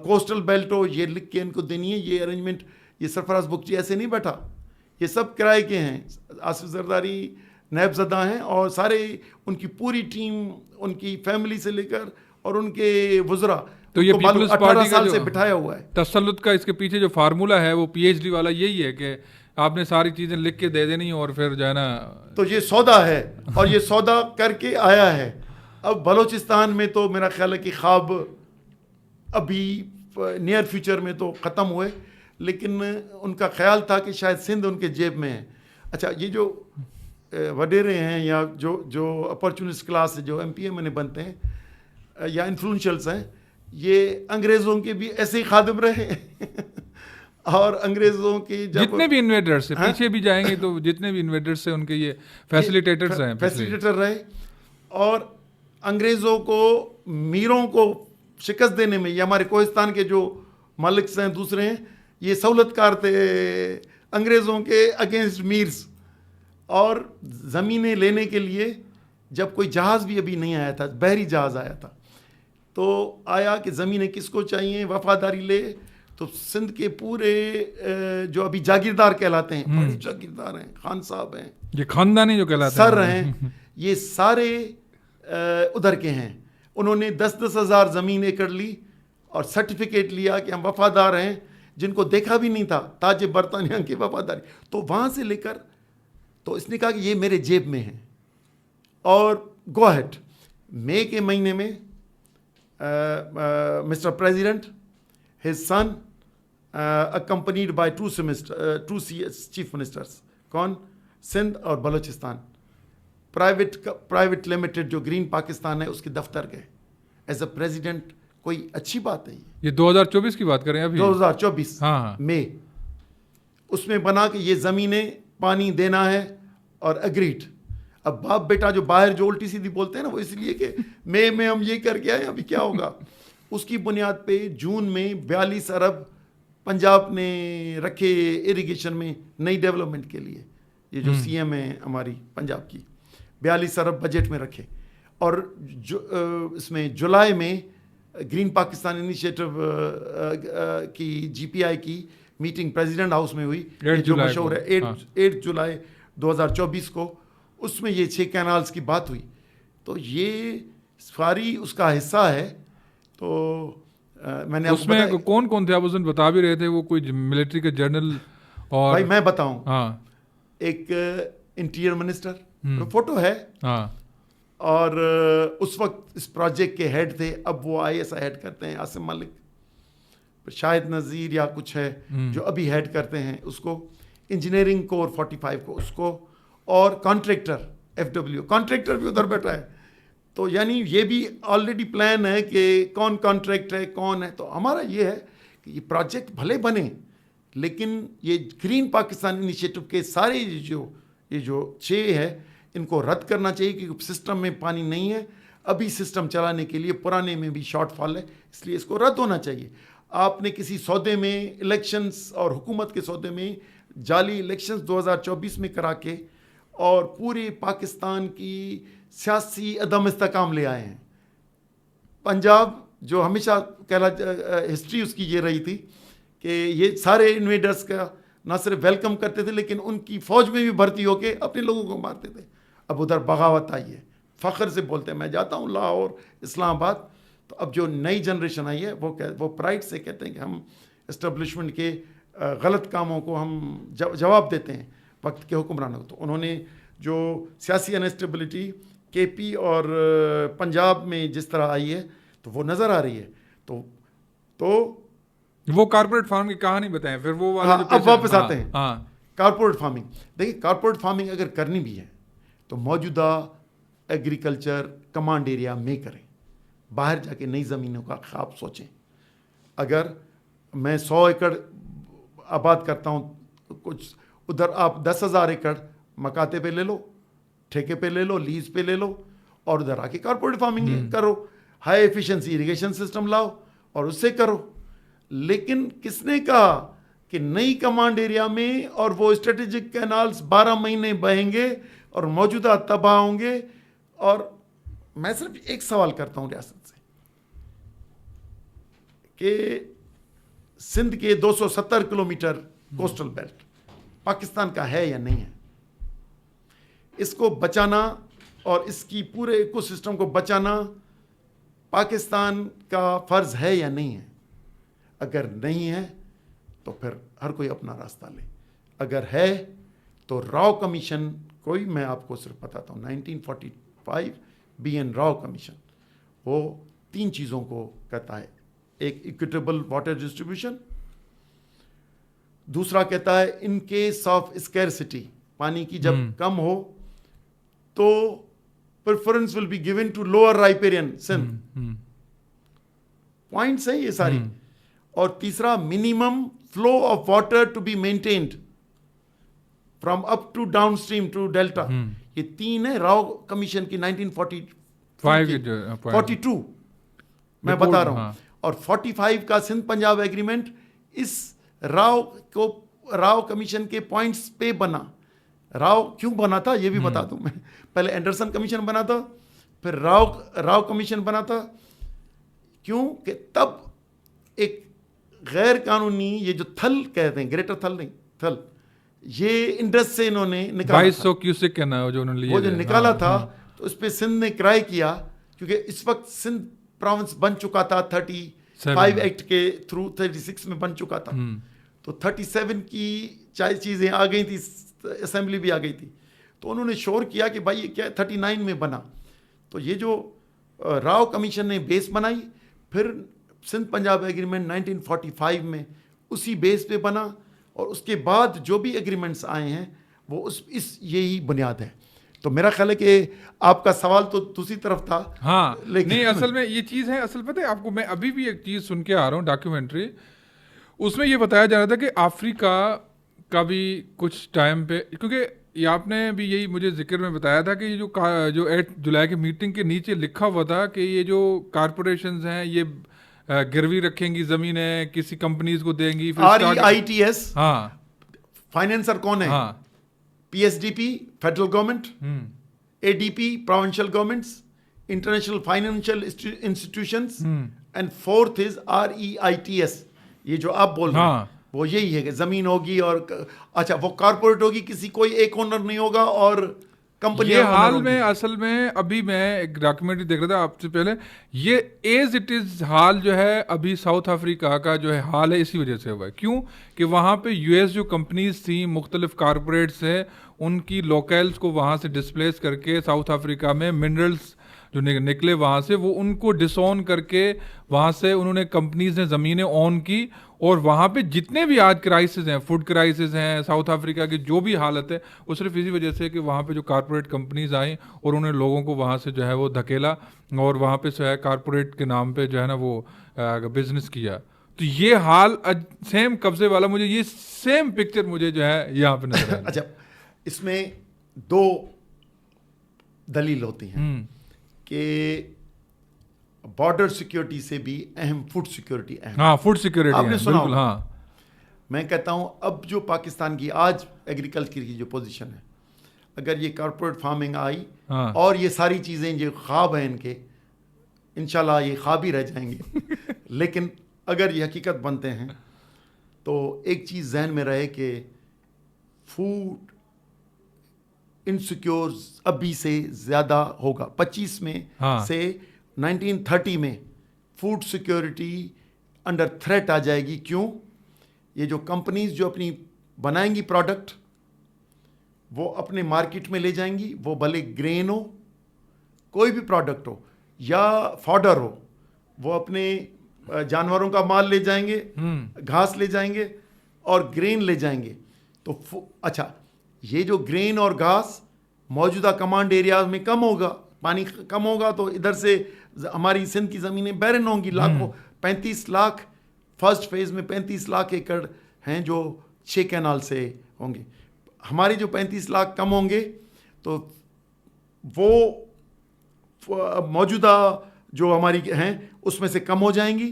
Speaker 2: کوسٹل بیلٹ ہو, یہ لکھ کے ان کو دینی ہے. یہ ارینجمنٹ یہ سرفراز بگٹی ایسے نہیں بیٹھا, یہ سب کرائے کے ہیں. آصف زرداری نیب زدہ ہیں اور سارے ان کی پوری ٹیم, ان کی فیملی سے لے کر اور ان کے وزراء,
Speaker 1: تو یہ پیپلز پارٹی کا
Speaker 2: سے بٹھایا ہوا ہے.
Speaker 1: تسلط کا اس کے پیچھے جو فارمولا ہے وہ پی ایچ ڈی والا یہی ہے کہ آپ نے ساری چیزیں لکھ کے دے دینی اور پھر جو ہے نا.
Speaker 2: تو یہ سودا ہے اور یہ سودا کر کے آیا ہے. اب بلوچستان میں تو میرا خیال ہے کہ خواب ابھی نیئر فیوچر میں تو ختم ہوئے, لیکن ان کا خیال تھا کہ شاید سندھ ان کے جیب میں ہے. اچھا, یہ جو وڈیرے ہیں یا جو اپرچونسٹ کلاس جو ایم پی ایم میں بنتے ہیں یا انفلوئنشلس ہیں, یہ انگریزوں کے بھی ایسے ہی خادم رہے اور انگریزوں کے
Speaker 1: جتنے بھی انویڈر سے پیچھے بھی جائیں گے تو جتنے بھی انویڈر سے ان کے یہ فیسیلیٹیٹرز ہیں,
Speaker 2: فیسیلیٹیٹر رہے. اور انگریزوں کو میروں کو شکست دینے میں, یہ ہمارے کوہستان کے جو مالکس ہیں دوسرے ہیں, یہ سہولت کار تھے انگریزوں کے اگینسٹ میرز. اور زمینیں لینے کے لیے جب کوئی جہاز بھی ابھی نہیں آیا تھا, بحری جہاز آیا تھا, تو آیا کہ زمینیں کس کو چاہیے, وفاداری لے. تو سندھ کے پورے جو ابھی جاگیردار کہلاتے ہیں, بڑے جاگیردار ہیں, خان صاحب ہیں,
Speaker 1: یہ خاندانی جو کہلاتے
Speaker 2: سر ہیں, یہ سارے ادھر کے ہیں. انہوں نے 10-10 ہزار زمین ایکڑ لی اور سرٹیفکیٹ لیا کہ ہم وفادار ہیں, جن کو دیکھا بھی نہیں تھا, تاج برطانیہ کی وفاداری. تو وہاں سے لے کر تو اس نے کہا کہ یہ میرے جیب میں ہے. اور گو ہیڈ, مئی کے مہینے میں mister president, his son accompanied by two chief ministers, کون, سندھ اور بلوچستان, پرائیویٹ لمیٹڈ جو گرین پاکستان ہے اس کے دفتر گئے ایز اے پریزیڈنٹ. کوئی اچھی بات ہے یہ
Speaker 1: 2024 کی بات کریں ابھی
Speaker 2: 2024 مئی, اس میں بنا کہ یہ زمینیں پانی دینا ہے اور اگریڈ. اب باپ بیٹا جو باہر جو الٹی سیدھی بولتے ہیں نا, وہ اس لیے کہ مئی میں ہم یہ کر کے آئے, ابھی کیا ہوگا. اس کی بنیاد پہ جون میں 42 ارب پنجاب نے رکھے اریگیشن میں نئی ڈیولپمنٹ کے لیے. یہ جو سی ایم ہے ہماری پنجاب کی, 42 ارب بجٹ میں رکھے. اور اس میں جولائی میں گرین پاکستان انیشیٹو کی جی پی آئی کی میٹنگ پریزیڈنٹ ہاؤس میں ہوئی, جو مشہور ہے 8 جولائی 2024 کو. اس میں یہ 6 کینالز کی بات ہوئی. تو یہ ساری اس کا حصہ ہے. تو میں نے
Speaker 1: اس میں کون کون تھے, آپ اس دن بتا بھی رہے تھے, وہ کوئی ملٹری کے جنرل, اور
Speaker 2: بھائی میں بتاؤں, ایک انٹیریئر منسٹر, فوٹو ہے, اور اس وقت اس پروجیکٹ کے ہیڈ تھے, اب وہ آئی ایس آئی ہیڈ کرتے ہیں, عاصم ملک, شاہد نذیر یا کچھ ہے جو ابھی ہیڈ کرتے ہیں اس کو, انجینئرنگ کور 45 کو اس کو, اور کانٹریکٹر FW کانٹریکٹر بھی ادھر بیٹھا ہے. تو یعنی یہ بھی آلریڈی پلان ہے کہ کون کانٹریکٹ ہے کون ہے. تو ہمارا یہ ہے کہ یہ پروجیکٹ بھلے بنے لیکن یہ گرین پاکستان انیشیٹو کے سارے یہ جو 6 ہے ان کو رد کرنا چاہیے، کیونکہ سسٹم میں پانی نہیں ہے ابھی، سسٹم چلانے کے لیے پرانے میں بھی شارٹ فال ہے، اس لیے اس کو رد ہونا چاہیے. آپ نے کسی سودے میں الیکشنز اور حکومت کے سودے میں جعلی الیکشنز 2024 میں کرا کے اور پورے پاکستان کی سیاسی عدم استحکام لے آئے ہیں. پنجاب جو ہمیشہ ہسٹری اس کی یہ رہی تھی کہ یہ سارے انویڈرز کا نہ صرف ویلکم کرتے تھے لیکن ان کی فوج میں بھی بھرتی ہو کے اپنے لوگوں کو مارتے تھے. اب ادھر بغاوت آئی ہے، فخر سے بولتے ہیں میں جاتا ہوں لاہور اسلام آباد. تو اب جو نئی جنریشن آئی ہے وہ پرائڈ سے کہتے ہیں کہ ہم اسٹیبلشمنٹ کے غلط کاموں کو ہم جواب دیتے ہیں وقت کے حکمرانوں کو. تو انہوں نے جو سیاسی انسٹیبلٹی کے پی اور پنجاب میں جس طرح آئی ہے تو وہ نظر آ رہی ہے. تو
Speaker 1: وہ کارپوریٹ فارم کی کہانی بتائیں پھر وہ والا جو
Speaker 2: اب واپس آتے ہیں.
Speaker 1: ہاں
Speaker 2: کارپوریٹ فارمنگ دیکھیے، کارپوریٹ فارمنگ اگر کرنی بھی ہے تو موجودہ ایگریکلچر کمانڈ ایریا میں کریں، باہر جا کے نئی زمینوں کا خواب سوچیں. اگر میں 100 ایکڑ آباد کرتا ہوں کچھ ادھر آپ 10,000 ایکڑ مکاتے پہ لے لو، ٹھیکے پہ لے لو، لیز پہ لے لو اور ادھر آ کے کارپوریٹ فارمنگ کرو، ہائی ایفیشنسی اریگیشن سسٹم لاؤ اور اس سے کرو. لیکن کس نے کہا کہ نئی کمانڈ ایریا میں اور وہ اسٹریٹجک کینالز 12 مہینے بہیں گے اور موجودہ تباہ ہوں گے؟ اور میں صرف ایک سوال کرتا ہوں ریاست سے کہ سندھ کے 270 کلومیٹر کوسٹل بیلٹ پاکستان کا ہے یا نہیں ہے؟ اس کو بچانا اور اس کی پورے ایکو سسٹم کو بچانا پاکستان کا فرض ہے یا نہیں ہے؟ اگر نہیں ہے تو پھر ہر کوئی اپنا راستہ لے. اگر ہے تو راؤ کمیشن کوئی، میں آپ کو صرف بتاتا ہوں 1945 بی این راؤ کمیشن وہ 3 چیزوں کو کہتا ہے. ایک ایکویٹیبل واٹر ڈسٹریبیوشن، دوسرا کہتا ہے ان کیس آف اسکیرسٹی، پانی کی جب کم ہو تو preference will be given to lower riparian Sindh. Points ہیں یہ ساری. اور تیسرا minimum flow of water to be maintained from up to downstream to delta. یہ 3 ہے راؤ کمیشن کی 1942 میں بتا رہا ہوں. اور 45 کا سندھ پنجاب ایگریمنٹ اس راؤ کمیشن کے پوائنٹس پہ بنا. راؤ کیوں بنا تھا یہ بھی بتا دوں میں. پہلے اینڈرسن کمیشن بنا تھا، پھر راؤ کمیشن بنا تھا. کیوں کہ تب ایک غیر قانونی یہ جو تھل کہتے ہیں، گریٹر تھل نہیں تھل، یہ انڈس سے انہوں نے نکالا
Speaker 1: 2200 کیوسک کہنا جو انہوں نے
Speaker 2: وہ جو نکالا تھا تو اس پہ سندھ نے کرائے کیا، کیونکہ اس وقت سندھ پروونس بن چکا تھا 35 ایکٹ کے تھرو، 36 میں بن چکا تھا. تو 37 کی چیزیں آ گئی تھی، اسمبلی بھی آ گئی تھی. تو انہوں نے شور کیا کہ بھائی یہ کیا 39 میں بنا. تو یہ جو راؤ کمیشن نے بیس بنائی، پھر سندھ پنجاب ایگریمنٹ 1945 میں اسی بیس پہ بنا، اور اس کے بعد جو بھی ایگریمنٹس آئے ہیں وہ اس یہی بنیاد ہے. تو میرا خیال ہے کہ آپ کا سوال تو دوسری طرف تھا.
Speaker 1: ہاں نہیں، اصل میں یہ چیز ہے. اصل پتہ ہے آپ کو، میں ابھی بھی ایک چیز سن کے آ رہا ہوں ڈاکیومنٹری، اس میں یہ بتایا جا رہا تھا کہ افریقہ کا بھی کچھ ٹائم پہ، کیونکہ یہ آپ نے بھی یہی مجھے ذکر میں بتایا تھا کہ یہ جو 8 جولائی کی میٹنگ کے نیچے لکھا ہوا تھا کہ یہ جو کارپوریشنز ہیں یہ گروی رکھیں گی زمینیں، کسی کمپنیز کو دیں گی.
Speaker 2: REITs
Speaker 1: ہاں
Speaker 2: فائنینسر کون ہے؟
Speaker 1: ہاں
Speaker 2: PSDP federal government, ADP provincial governments, international financial institutions, and 4th is REITs. یہ جو آپ بول رہے ہیں وہ یہی ہے کہ زمین ہوگی اور اچھا وہ کارپوریٹ ہوگی، کسی کوئی ایک اونر نہیں ہوگا اور کمپنی.
Speaker 1: یہ حال میں اصل میں ابھی میں ایک ڈاکیومنٹری دیکھ رہا تھا آپ سے پہلے، یہ ایز اٹ از حال جو ہے ابھی ساؤتھ افریقہ کا جو ہے حال ہے اسی وجہ سے ہوا ہے. کیوں کہ وہاں پہ US جو کمپنیز تھیں، مختلف کارپوریٹس ہیں، ان کی لوکلز کو وہاں سے ڈسپلیس کر کے ساؤتھ افریقہ میں منرلس جو نکلے وہاں سے، وہ ان کو ڈس اون کر کے وہاں سے انہوں نے کمپنیز نے زمینیں اون کی. اور وہاں پہ جتنے بھی آج کرائسس ہیں، فوڈ کرائسس ہیں ساؤتھ افریقہ کی جو بھی حالت ہے، وہ صرف اسی وجہ سے کہ وہاں پہ جو کارپوریٹ کمپنیز آئیں اور انہوں نے لوگوں کو وہاں سے جو ہے وہ دھکیلا اور وہاں پہ جو ہے کارپوریٹ کے نام پہ جو ہے نا وہ بزنس کیا. تو یہ حال سیم قبضے والا مجھے یہ سیم پکچر مجھے جو ہے یہاں پہ نظر آ رہا ہے.
Speaker 2: اچھا اس میں دو دلیل ہوتی ہیں کہ بارڈر سیکیورٹی سے بھی اہم فوڈ سیکیورٹی اہم.
Speaker 1: ہاں فوڈ سیکیورٹی
Speaker 2: آپ نے سنا
Speaker 1: بالکل.
Speaker 2: ہوگا.
Speaker 1: ہاں
Speaker 2: میں کہتا ہوں اب جو پاکستان کی آج ایگریکلچر کی جو پوزیشن ہے, اگر یہ کارپوریٹ فارمنگ آئی اور یہ ساری چیزیں جو خواب ہیں ان کے, انشاءاللہ یہ خواب ہی رہ جائیں گے, لیکن اگر یہ حقیقت بنتے ہیں تو ایک چیز ذہن میں رہے کہ فوڈ انسیکیور ابھی سے زیادہ ہوگا. 25 میں سے 1930 میں فوڈ سیکیورٹی انڈر تھریٹ آ جائے گی. کیوں؟ یہ جو کمپنیز جو اپنی بنائیں گی پروڈکٹ وہ اپنے مارکیٹ میں لے جائیں گی, وہ بھلے گرین ہو, کوئی بھی پروڈکٹ ہو, یا فوڈر ہو, وہ اپنے جانوروں کا مال لے جائیں گے, گھاس لے جائیں گے اور گرین لے جائیں گے. تو اچھا یہ جو گرین اور گھاس موجودہ کمانڈ ایریاز میں کم ہوگا, پانی کم ہوگا, تو ادھر سے ہماری سندھ کی زمینیں بیرن ہوں گی. لاکھوں 35 لاکھ فرسٹ فیز میں 35 لاکھ ایکڑ ہیں جو 6 کینال سے ہوں گے. ہمارے جو 35 لاکھ کم ہوں گے تو وہ موجودہ جو ہماری ہیں اس میں سے کم ہو جائیں گی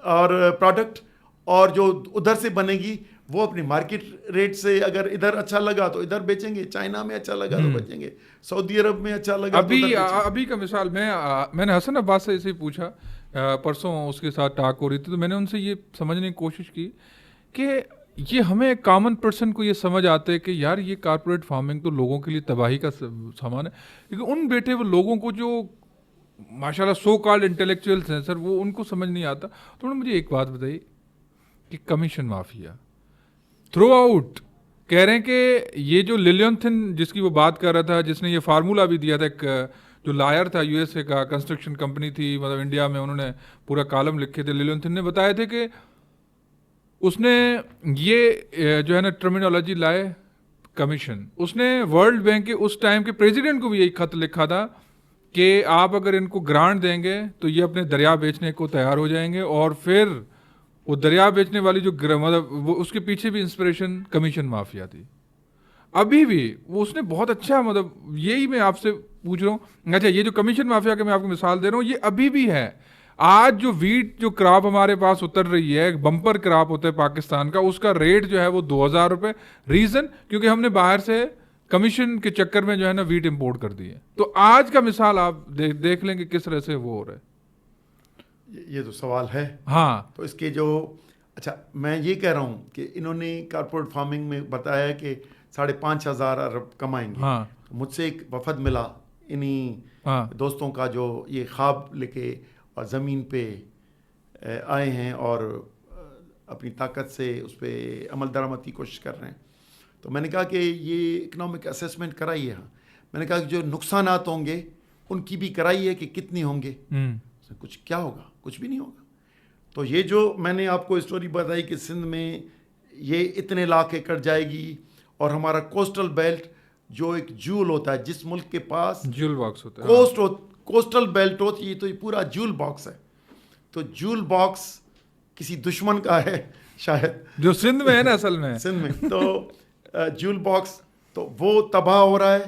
Speaker 2: اور پروڈکٹ, اور جو ادھر سے بنے گی وہ اپنی مارکیٹ ریٹ سے اگر ادھر اچھا لگا تو ادھر بیچیں گے, چائنا میں اچھا لگا تو بیچیں گے, سعودی عرب میں اچھا لگا تو
Speaker 1: ابھی کا مثال میں نے حسن عباس سے اسے پوچھا, پرسوں اس کے ساتھ ٹاک ہو رہی تھی, تو میں نے ان سے یہ سمجھنے کی کوشش کی کہ یہ ہمیں کامن پرسن کو یہ سمجھ آتا ہے کہ یار یہ کارپوریٹ فارمنگ تو لوگوں کے لیے تباہی کا سامان ہے, لیکن ان بیٹھے وہ لوگوں کو جو ماشاءاللہ سو کالڈ انٹلیکچوئلس ہیں سر, وہ ان کو سمجھ نہیں آتا. تو انہوں نے مجھے ایک بات بتائی کہ کمیشن مافیا تھرو آؤٹ کہہ رہے ہیں کہ یہ جو لیلیونتھن جس کی وہ بات کر رہا تھا, جس نے یہ فارمولا بھی دیا تھا, ایک جو لائر تھا یو ایس اے کا, کنسٹرکشن کمپنی تھی مطلب انڈیا میں, انہوں نے پورا کالم لکھے تھے, لیلیونتھن نے بتایا تھے کہ اس نے یہ جو ہے نا ٹرمینالوجی لائے کمیشن. اس نے ورلڈ بینک کے اس ٹائم کے پریزیڈنٹ کو بھی یہی خط لکھا تھا کہ آپ اگر ان کو گرانٹ دیں گے تو یہ اپنے دریا بیچنے کو تیار ہو جائیں گے, اور پھر وہ دریا بیچنے والی جو مطلب وہ اس کے پیچھے بھی انسپریشن کمیشن مافیا تھی. ابھی بھی وہ اس نے بہت اچھا, مطلب یہی میں آپ سے پوچھ رہا ہوں. اچھا یہ جو کمیشن مافیا کا میں آپ کو مثال دے رہا ہوں, یہ ابھی بھی ہے. آج جو ویٹ جو کراپ ہمارے پاس اتر رہی ہے, بمپر کراپ ہوتا ہے پاکستان کا, اس کا ریٹ جو ہے وہ 2000 روپے. ریزن کیونکہ ہم نے باہر سے کمیشن کے چکر میں جو ہے نا ویٹ امپورٹ کر دی ہے. تو آج کا مثال آپ دیکھ لیں کہ کس طرح سے وہ ہو رہا ہے.
Speaker 2: یہ تو سوال ہے.
Speaker 1: ہاں
Speaker 2: تو اس کے جو اچھا میں یہ کہہ رہا ہوں کہ انہوں نے کارپوریٹ فارمنگ میں بتایا کہ 5,500 ارب کمائیں گے.
Speaker 1: ہاں
Speaker 2: مجھ سے ایک وفد ملا انہی دوستوں کا جو یہ خواب لے کے اور زمین پہ آئے ہیں اور اپنی طاقت سے اس پہ عمل درآمد کی کوشش کر رہے ہیں. تو میں نے کہا کہ یہ اکنامک اسیسمنٹ کرائی ہے. میں نے کہا کہ جو نقصانات ہوں گے ان کی بھی کرائی ہے کہ کتنی ہوں گے. کچھ کیا ہوگا, کچھ بھی نہیں ہوگا. تو یہ جو میں نے آپ کو اسٹوری بتائی کہ سندھ میں یہ اتنے لاکھ ایکڑ جائے گی, اور ہمارا کوسٹل بیلٹ جو ایک جول ہوتا ہے, جس ملک کے پاس
Speaker 1: جول باکس ہوتا ہے,
Speaker 2: کوسٹل بیلٹ ہوتی ہے, تو یہ پورا جول باکس ہے. تو جول باکس کسی دشمن کا ہے شاید,
Speaker 1: جو سندھ میں ہے نا اصل میں
Speaker 2: سندھ میں. تو جول باکس تو وہ تباہ ہو رہا ہے,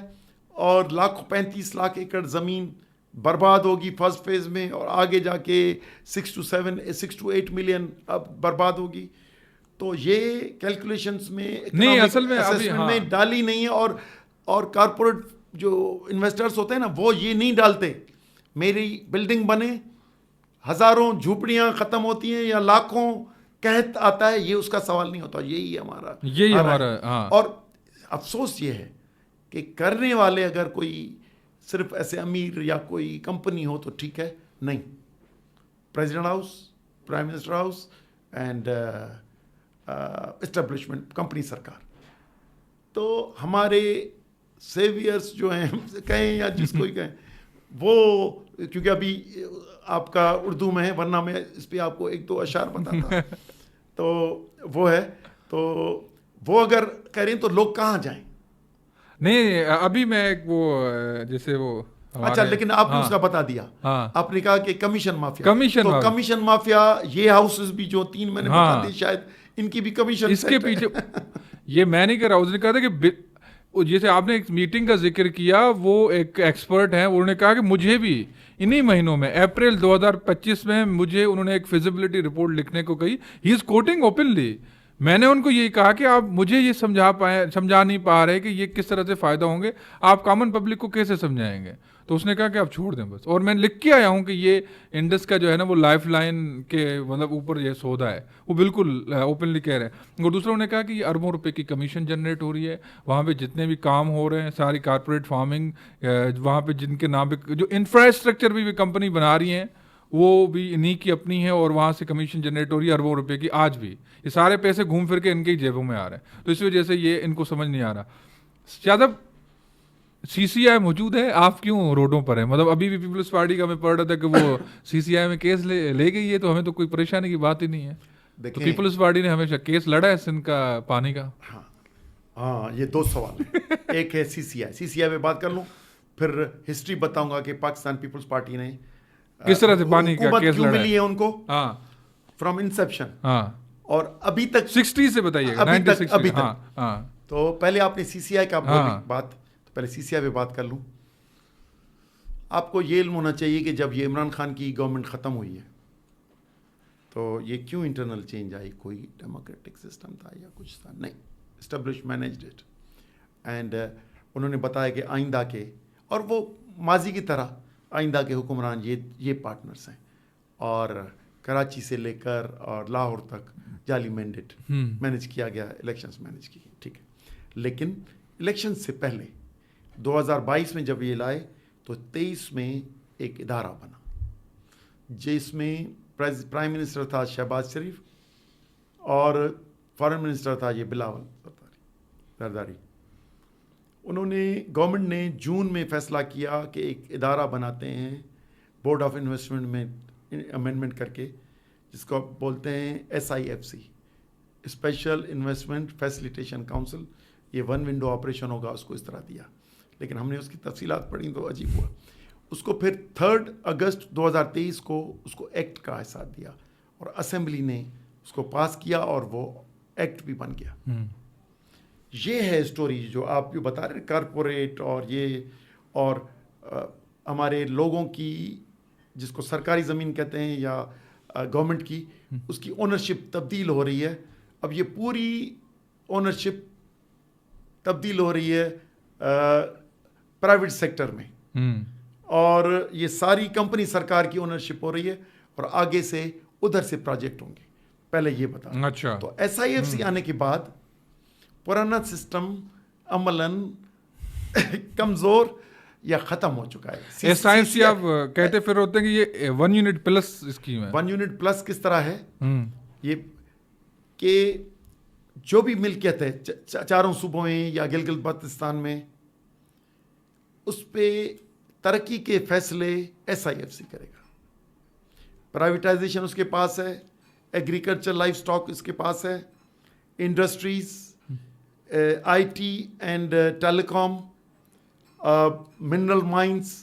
Speaker 2: اور 35 لاکھ ایکڑ زمین برباد ہوگی فرسٹ فیز میں, اور آگے جا کے 6 to 8 ملین اب برباد ہوگی. تو یہ کیلکولیشنز میں
Speaker 1: نہیں اصل میں
Speaker 2: میں ڈالی نہیں ہے. اور کارپوریٹ جو انویسٹرز ہوتے ہیں نا, وہ یہ نہیں ڈالتے میری بلڈنگ بنے, ہزاروں جھوپڑیاں ختم ہوتی ہیں یا لاکھوں قحط آتا ہے, یہ اس کا سوال نہیں ہوتا. یہی ہمارا. اور افسوس یہ ہے کہ کرنے والے اگر کوئی صرف ایسے امیر یا کوئی کمپنی ہو تو ٹھیک ہے, نہیں. President house, prime minister house and establishment company سرکار. تو ہمارے سیویئرس جو ہیں کہیں یا جس کو ہی کہیں, وہ کیونکہ ابھی آپ کا اردو میں ہے, ورنہ میں اس پہ آپ کو 1-2 اشعار بتاتا. تو وہ ہے, تو وہ اگر کریں تو لوگ کہاں جائیں.
Speaker 1: نہیں ابھی میں ایک وہ جیسے وہ
Speaker 2: اچھا لیکن آپ نے اس کا بتا دیا, آپ نے کہا کہ کمیشن مافیا, تو کمیشن مافیا یہ ہاؤسز بھی جو 3 میں نے بتا دی شاید ان کی بھی کمیشن
Speaker 1: اس کے پیچھے یہ میں نہیں کہہ رہا, اس نے کہا تھا کہ جیسے آپ نے ایک میٹنگ کا ذکر کیا, وہ ایک ایکسپرٹ ہیں, انہوں نے کہا کہ مجھے بھی انہی مہینوں میں اپریل 2025 میں مجھے انہوں نے ایک فیزیبلٹی رپورٹ لکھنے کو کہی. ہی از کوٹنگ اوپنلی. میں نے ان کو یہی کہا کہ آپ مجھے یہ سمجھا نہیں پا رہے کہ یہ کس طرح سے فائدہ ہوں گے, آپ کامن پبلک کو کیسے سمجھائیں گے. تو اس نے کہا کہ آپ چھوڑ دیں بس. اور میں لکھ کے آیا ہوں کہ یہ انڈس کا جو ہے نا وہ لائف لائن کے مطلب اوپر یہ سودا ہے, وہ بالکل اوپنلی کہہ رہے ہیں. اور دوسرا انہوں نے کہا کہ یہ اربوں روپے کی کمیشن جنریٹ ہو رہی ہے وہاں پہ, جتنے بھی کام ہو رہے ہیں ساری کارپوریٹ فارمنگ وہاں پہ جن کے نام پہ جو انفراسٹرکچر بھی کمپنی بنا رہی ہیں وہ بھی انہی کی اپنی ہے, اور وہاں سے کمیشن جنریٹ ہو رہی ہے اربوں روپے کی. آج بھی یہ سارے پیسے گھوم پھر کے ان کے ہی جیبوں میں آ رہے ہیں. تو اس وجہ سے یہ ان کو سمجھ نہیں آ رہا. زیادہ سی سی آئی موجود ہے, آپ کیوں روڈوں پر ہیں؟ مطلب ابھی بھی پیپلز پارٹی کا میں پڑھ رہا تھا کہ وہ سی سی آئی میں کیس لے گئی ہے, تو ہمیں تو کوئی پریشانی کی بات ہی نہیں ہے. تو پیپلز پارٹی نے ہمیشہ کیس لڑا ہے سندھ کا پانی کا.
Speaker 2: ہاں یہ 2 سوال ہیں. ایک ہے سی سی آئی پہ بات کر لوں, پھر ہسٹری بتاؤں گا کہ پاکستان پیپلز پارٹی نے
Speaker 1: کس طرح سے پانی کا کیس لڑا
Speaker 2: ملی ہے ان کو فرام انسیپشن, اور ابھی تک
Speaker 1: 60 سے بتائیے گا,
Speaker 2: ابھی تک. تو پہلے آپ نے سی سی آئی کا بات, تو پہلے سی سی آئی پہ بات کر لوں. آپ کو یہ علم ہونا چاہیے کہ جب یہ عمران خان کی گورنمنٹ ختم ہوئی ہے تو یہ کیوں انٹرنل چینج آئی, کوئی ڈیموکریٹک سسٹم تھا یا کچھ تھا نہیں, اسٹیبلش مینیجڈ اٹ. اینڈ انہوں نے بتایا کہ آئندہ کے, اور وہ ماضی کی طرح آئندہ کے حکمران یہ پارٹنرز ہیں, اور کراچی سے لے کر اور لاہور تک جعلی مینڈیٹ مینیج کیا گیا, الیکشنز مینیج کی, ٹھیک ہے. لیکن الیکشن سے پہلے 2022 میں جب یہ لائے تو 23 میں ایک ادارہ بنا جس میں پرائم منسٹر تھا شہباز شریف اور فارن منسٹر تھا یہ بلاول زرداری. انہوں نے, گورنمنٹ نے جون میں فیصلہ کیا کہ ایک ادارہ بناتے ہیں بورڈ آف انویسٹمنٹ میں امینڈمنٹ کر کے, جس کو بولتے ہیں SIFC, special investment facilitation council. یہ 1 ونڈو آپریشن ہوگا, اس کو اس طرح دیا. لیکن ہم نے اس کی تفصیلات پڑھی تو عجیب ہوا. اس کو پھر 3 اگست 2023 کو اس کو ایکٹ کا حصہ دیا, اور اسمبلی نے اس کو پاس کیا, اور وہ ایکٹ بھی بن گیا. یہ ہے اسٹوری جو آپ جو بتا رہے ہیں, کارپوریٹ اور یہ, اور ہمارے لوگوں کی جس کو سرکاری زمین کہتے ہیں یا گورنمنٹ کی, اس کی اونرشپ تبدیل ہو رہی ہے. اب یہ پوری اونرشپ تبدیل ہو رہی ہے پرائیویٹ سیکٹر میں, اور یہ ساری کمپنی سرکار کی اونرشپ ہو رہی ہے, اور آگے سے ادھر سے پروجیکٹ ہوں گے. پہلے یہ بتا.
Speaker 1: اچھا,
Speaker 2: تو SIFC آنے کے بعد پرانا سسٹم عملاً کمزور یا ختم ہو چکا ہے.
Speaker 1: SIFC آپ کہتے پھر ہوتے ہیں کہ یہ 1 یونٹ پلس اسکیم ہے.
Speaker 2: 1 یونٹ پلس کس طرح ہے یہ کہ جو بھی ملکیت ہے 4 صوبوں میں یا گلگت بلتستان میں, اس پہ ترقی کے فیصلے SIFC کرے گا. پرائیویٹائزیشن اس کے پاس ہے, ایگریکلچر لائف سٹاک اس کے پاس ہے, industries, IT and telecom, mineral mines,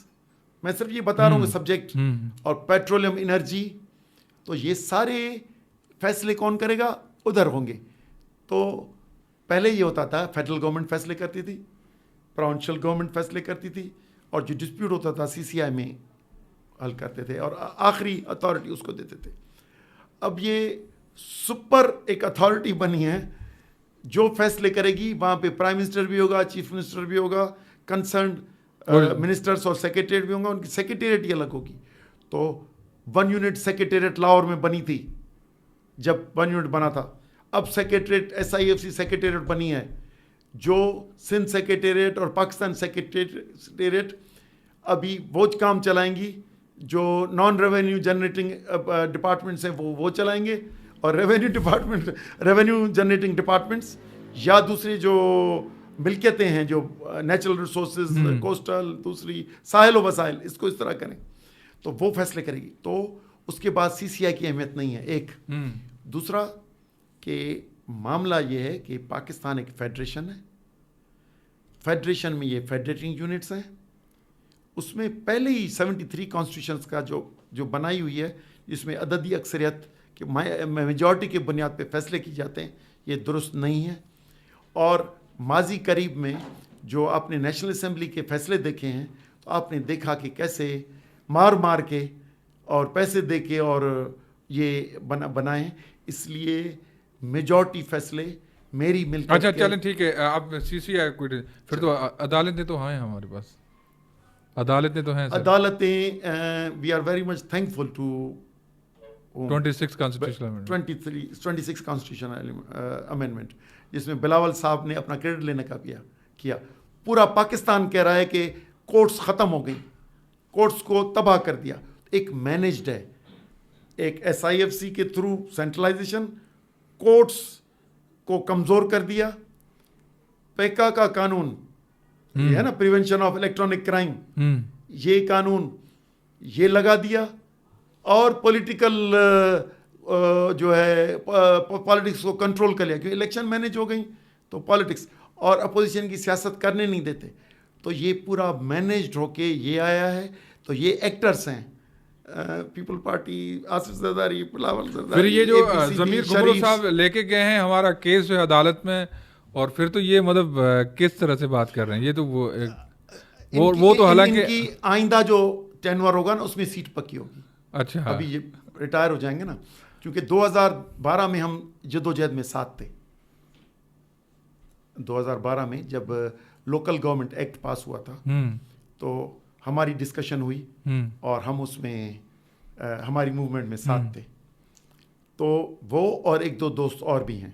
Speaker 2: میں صرف یہ بتا رہا ہوں سبجیکٹ, اور پیٹرولیم انرجی. تو یہ سارے فیصلے کون کرے گا, ادھر ہوں گے. تو پہلے یہ ہوتا تھا فیڈرل گورنمنٹ فیصلے کرتی تھی, پراونشل گورنمنٹ فیصلے کرتی تھی, اور جو ڈسپیوٹ ہوتا تھا CCI میں حل کرتے تھے, اور آخری اتھارٹی اس کو دیتے تھے. اب یہ سپر ایک اتھارٹی بنی ہے جو فیصلے کرے گی, وہاں پہ پرائم منسٹر بھی ہوگا, چیف منسٹر بھی ہوگا, کنسرنڈ منسٹرز اور سیکریٹریٹ بھی ہوں گا, ان کی سیکریٹریٹ ہی الگ ہوگی. تو 1 یونٹ سیکریٹریٹ لاہور میں بنی تھی جب 1 یونٹ بنا تھا. اب سیکریٹریٹ SIFC سیکریٹریٹ بنی ہے, جو سندھ سیکریٹریٹ اور پاکستان سیکریٹریٹ ابھی وہ کام چلائیں گی جو نان ریونیو جنریٹنگ ڈپارٹمنٹس ہیں وہ چلائیں گے, اور ریونیو جنریٹنگ ڈپارٹمنٹس یا دوسری جو ملکیتیں ہیں جو نیچرل ریسورسز, کوسٹل, دوسری ساحل و وسائل, اس کو اس طرح کریں تو وہ فیصلے کرے گی. تو اس کے بعد CCI کی اہمیت نہیں ہے. ایک دوسرا کہ معاملہ یہ ہے کہ پاکستان ایک فیڈریشن ہے, فیڈریشن میں یہ فیڈریٹنگ یونٹس ہیں, اس میں پہلے ہی 73 کانسٹیٹیوشنز کا جو بنائی ہوئی ہے جس میں عددی اکثریت کہ میجورٹی کے بنیاد پہ فیصلے کی جاتے ہیں، یہ درست نہیں ہے. اور ماضی قریب میں جو آپ نے نیشنل اسمبلی کے فیصلے دیکھے ہیں تو آپ نے دیکھا کہ کیسے مار کے اور پیسے دے کے اور یہ بنائے ہیں. اس لیے میجورٹی فیصلے میری ملک.
Speaker 1: اچھا چلیں ٹھیک ہے. آپ سی سی آئی کوئی پھر تو عدالتیں تو ہیں ہمارے پاس، عدالتیں تو ہیں.
Speaker 2: عدالتیں we are very much thankful to
Speaker 1: 26 constitutional
Speaker 2: 26 constitutional amendment جس میں بلاول صاحب نے اپنا کریڈٹ لینے کا کیا. پورا پاکستان کہہ رہا ہے کہ کورٹس ختم ہو گئی، کورٹس کو تباہ کر دیا. ایک مینجڈ ہے، ایک SIFC کے تھرو سینٹرلائزیشن، کورٹس کو کمزور کر دیا. پیکا کا قانون یہ ہے نا، پریونشن آف الیکٹرانک کرائم، یہ قانون یہ لگا دیا. اور پولیٹیکل جو ہے پالیٹکس کو کنٹرول کر لیا کیونکہ الیکشن مینیج ہو گئی تو پالیٹکس اور اپوزیشن کی سیاست کرنے نہیں دیتے. تو یہ پورا مینیجڈ ہو کے یہ آیا ہے. تو یہ ایکٹرز ہیں، پیپل پارٹی، آصف زرداری، بلاول زرداری.
Speaker 1: پھر یہ جو ضمیر گمرو صاحب لے کے گئے ہیں ہمارا کیس جو ہے عدالت میں، اور پھر تو یہ مطلب کس طرح سے بات کر رہے ہیں؟ یہ تو وہ تو حالانکہ
Speaker 2: ان کی آئندہ جو ٹینور ہوگا نا اس میں سیٹ پکی ہوگی.
Speaker 1: اچھا
Speaker 2: ابھی یہ ریٹائر ہو جائیں گے نا، کیونکہ 2012 میں ہم جدوجہد میں ساتھ تھے. 2012 میں جب لوکل گورنمنٹ ایکٹ پاس ہوا تھا تو ہماری ڈسکشن ہوئی اور ہم اس میں ہماری موومنٹ میں ساتھ تھے. تو وہ اور ایک دو دوست اور بھی ہیں،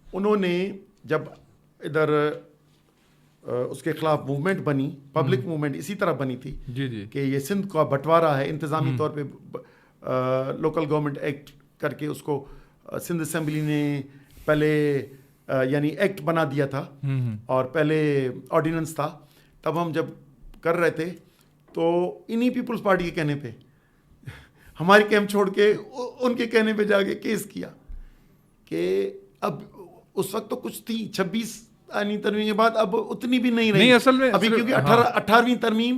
Speaker 2: انہوں نے جب ادھر اس کے خلاف موومنٹ بنی، پبلک موومنٹ اسی طرح بنی تھی کہ یہ سندھ کا بٹوارہ ہے، انتظامی طور پہ لوکل گورنمنٹ ایکٹ کر کے اس کو سندھ اسمبلی نے پہلے یعنی ایکٹ بنا دیا تھا اور پہلے آرڈیننس تھا. تب ہم جب کر رہے تھے تو انہی پیپلز پارٹی کے کہنے پہ ہماری کیمپ چھوڑ کے ان کے کہنے پہ جا کے کیس کیا کہ اب اس وقت تو کچھ تھی 26 آئینی ترمیم کے بعد اب اتنی بھی نہیں رہی
Speaker 1: اصل میں
Speaker 2: ابھی، کیونکہ 18ویں ترمیم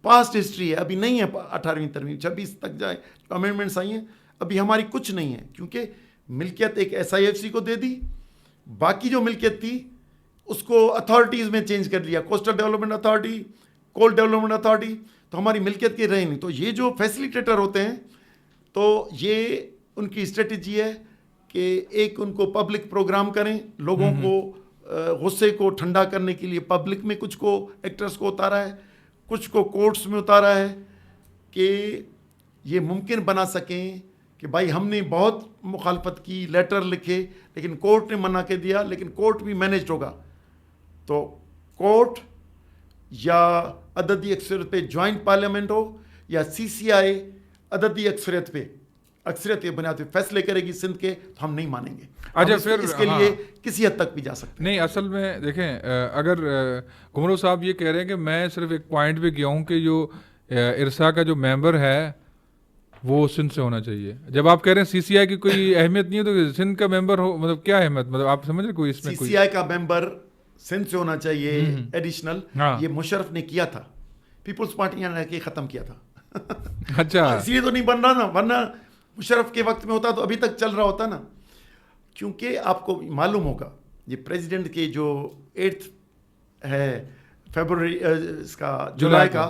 Speaker 2: پاسٹ ہسٹری ہے، ابھی نہیں ہے 18ویں ترمیم. 26 تک جائے جو امینڈمنٹس آئی ہیں ابھی ہماری کچھ نہیں ہے، کیونکہ ملکیت ایک SIFC کو دے دی، باقی جو ملکیت تھی اس کو اتھارٹیز میں چینج کر لیا، کوسٹل ڈیولپمنٹ اتھارٹی، کول ڈیولپمنٹ اتھارٹی. تو ہماری ملکیت کے رہے نہیں. تو یہ جو فیسیلیٹیٹر ہوتے ہیں تو یہ ان کی اسٹریٹجی ہے کہ ایک ان کو پبلک پروگرام کریں، لوگوں کو غصے کو ٹھنڈا کرنے کے لیے پبلک میں کچھ کو ایکٹرز کو اتارا ہے، کچھ کو کورٹس میں اتارا ہے کہ یہ ممکن بنا سکیں کہ بھائی ہم نے بہت مخالفت کی، لیٹر لکھے، لیکن کورٹ نے منع کے دیا، لیکن کورٹ بھی مینیجڈ ہوگا. تو کورٹ یا عددی اکثریت پہ جوائنٹ پارلیمنٹ ہو یا CCI عددی اکثریت پہ اکثریت کے بنیاد پہ فیصلے کرے گی سندھ کے، تو ہم نہیں مانیں گے.
Speaker 1: اچھا پھر
Speaker 2: اس کے لیے کسی حد تک بھی جا سکتے
Speaker 1: نہیں. اصل میں دیکھیں اگر گمرو صاحب یہ کہہ رہے ہیں کہ میں صرف ایک پوائنٹ پہ گیا ہوں کہ جو ارسا کا جو ممبر ہے وہ سندھ سے ہونا چاہیے. جب آپ کہہ رہے ہیں CCI کی کوئی اہمیت نہیں ہے تو سندھ کا ممبر ہو مطلب کیا اہمیت، مطلب آپ سمجھ رہے کوئی اس میں
Speaker 2: CCI کا ممبر سندھ سے ہونا چاہیے ایڈیشنل. یہ مشرف نے کیا تھا، پیپلز پارٹی نے کہ ختم کیا تھا.
Speaker 1: اچھا
Speaker 2: اس لیے تو نہیں بن رہا نا، ورنہ مشرف کے وقت میں ہوتا تو ابھی تک چل رہا ہوتا نا. کیونکہ آپ کو معلوم ہوگا یہ پریزیڈنٹ کے جو 8 ہے فیبروری اس کا جولائی کا،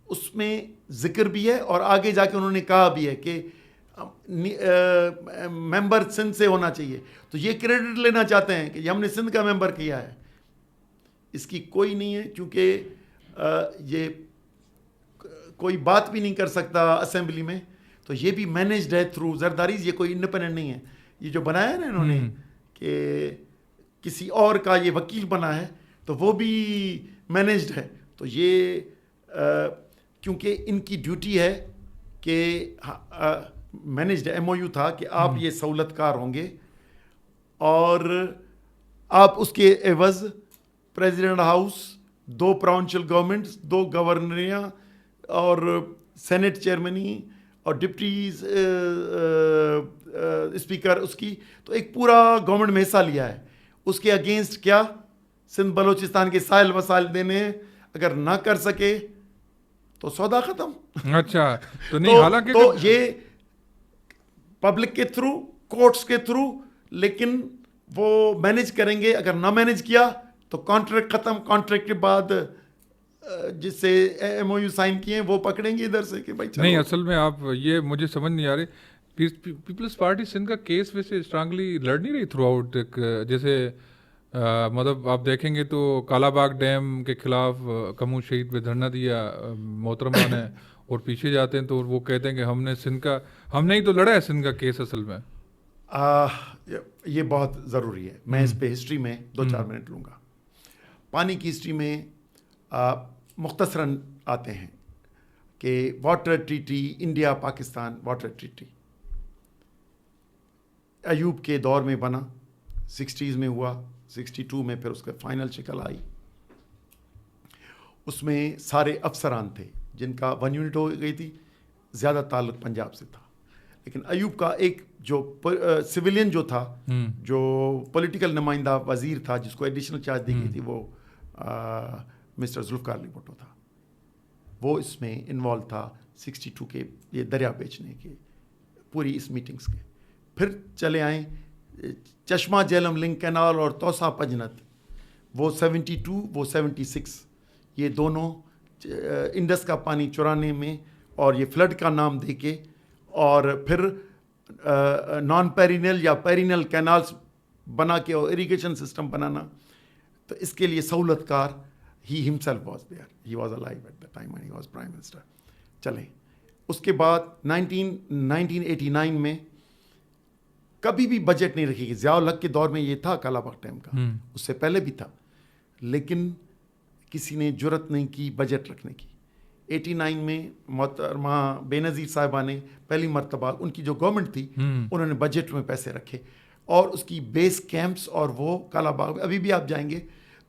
Speaker 2: اس میں ذکر بھی ہے اور آگے جا کے انہوں نے کہا بھی ہے کہ ممبر سندھ سے ہونا چاہیے. تو یہ کریڈٹ لینا چاہتے ہیں کہ ہم نے سندھ کا ممبر کیا ہے. اس کی کوئی نہیں ہے، کیونکہ یہ کوئی بات بھی نہیں کر سکتا اسمبلی میں. تو یہ بھی مینیجڈ ہے تھرو زرداریز، یہ کوئی انڈیپینڈنٹ نہیں ہے. یہ جو بنایا ہے نا انہوں نے کہ کسی اور کا یہ وکیل بنا ہے تو وہ بھی مینیجڈ ہے. تو یہ کیونکہ ان کی ڈیوٹی ہے کہ مینیجڈ MOU تھا کہ آپ یہ سہولت کار ہوں گے اور آپ اس کے عوض پریزیڈنٹ ہاؤس، 2 پراونشل گورنمنٹس، 2 گورنریاں اور سینٹ چیئرمنی اور ڈپٹی اسپیکر اس کی، تو ایک پورا گورنمنٹ میں حصہ لیا ہے. اس کے اگینسٹ کیا سندھ بلوچستان کے سائل وسائل دینے ہیں، اگر نہ کر سکے تو سودا ختم.
Speaker 1: اچھا تو نہیں حالانکہ
Speaker 2: تو یہ پبلک کے تھرو, کورٹس کے تھرو, لیکن وہ مینیج کریں گے. اگر نہ مینیج کیا تو کانٹریکٹ ختم. کانٹریکٹ کے بعد جس سے ایم او یو سائن کیے ہیں وہ پکڑیں گے ادھر سے کہ بھائی چلو.
Speaker 1: نہیں اصل میں آپ یہ مجھے سمجھ نہیں آ رہی, پیپلز پارٹی سندھ کا کیس ویسے اسٹرانگلی لڑ نہیں رہی تھرو آؤٹ. جیسے مطلب آپ دیکھیں گے تو کالا باغ ڈیم کے خلاف کمو شہید پہ دھرنا دیا محترمہ نے, اور پیچھے جاتے ہیں تو وہ کہتے ہیں کہ ہم نے سندھ کا, ہم نے ہی تو لڑا ہے سندھ کا کیس. اصل میں
Speaker 2: یہ بہت ضروری ہے. میں اس پہ ہسٹری میں 2-4 منٹ لوں گا. پانی کی ہسٹری میں مختصراً آتے ہیں کہ water treaty, India Pakistan water treaty Ayub کے دور میں بنا, 60s میں ہوا, 62 میں پھر اس کا فائنل شکل آئی. اس میں سارے افسران تھے جن کا 1 یونٹ ہو گئی تھی, زیادہ تعلق پنجاب سے تھا. لیکن ایوب کا ایک جو سویلین جو تھا, جو پولیٹیکل نمائندہ وزیر تھا جس کو ایڈیشنل چارج دی گئی تھی, وہ مسٹر ذوالفقار علی بھٹو تھا. وہ اس میں انوالو تھا 62 کے یہ دریا بیچنے کے پوری اس میٹنگز کے. پھر چلے آئیں چشمہ جہلم لنک کینال اور توسا پجنت, وہ 72, وہ 76, یہ دونوں انڈس کا پانی چرانے میں اور یہ فلڈ کا نام دے کے, اور پھر نان پیرینل یا پیرینل کینالز بنا کے اور اریگیشن سسٹم بنانا. تو اس کے لیے سہولت کار ہی himself was there, he was alive at the time when he was prime minister. چلیں اس کے بعد 1989 میں کبھی بھی بجٹ نہیں رکھی گئی. ضیاء الحق کے دور میں یہ تھا کالا باغ ڈیم کا, اس سے پہلے بھی تھا, لیکن کسی نے جرت نہیں کی بجٹ رکھنے کی. 89 میں محترمہ بے نظیر صاحبہ نے پہلی مرتبہ, ان کی جو گورنمنٹ تھی انہوں نے بجٹ میں پیسے رکھے, اور اس کی بیس کیمپس اور وہ کالا باغ ابھی بھی آپ جائیں گے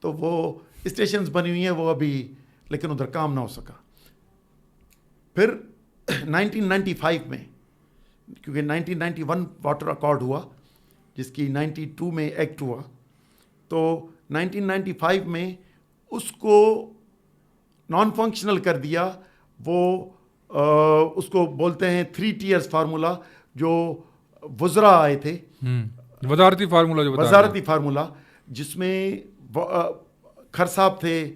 Speaker 2: تو وہ اسٹیشنز بنی ہوئی ہیں وہ ابھی, لیکن ادھر کام نہ ہو سکا. پھر 1995 میں, کیونکہ 1991 واٹر اکارڈ ہوا جس کی 92 میں ایکٹ ہوا, تو 1995 میں اس کو نان فنکشنل کر دیا. وہ اس کو بولتے ہیں 3 tiers فارمولا, جو وزراء آئے تھے,
Speaker 1: وزارتی فارمولا, جو
Speaker 2: وزارتی فارمولا, جس میں کھر صاحب تھے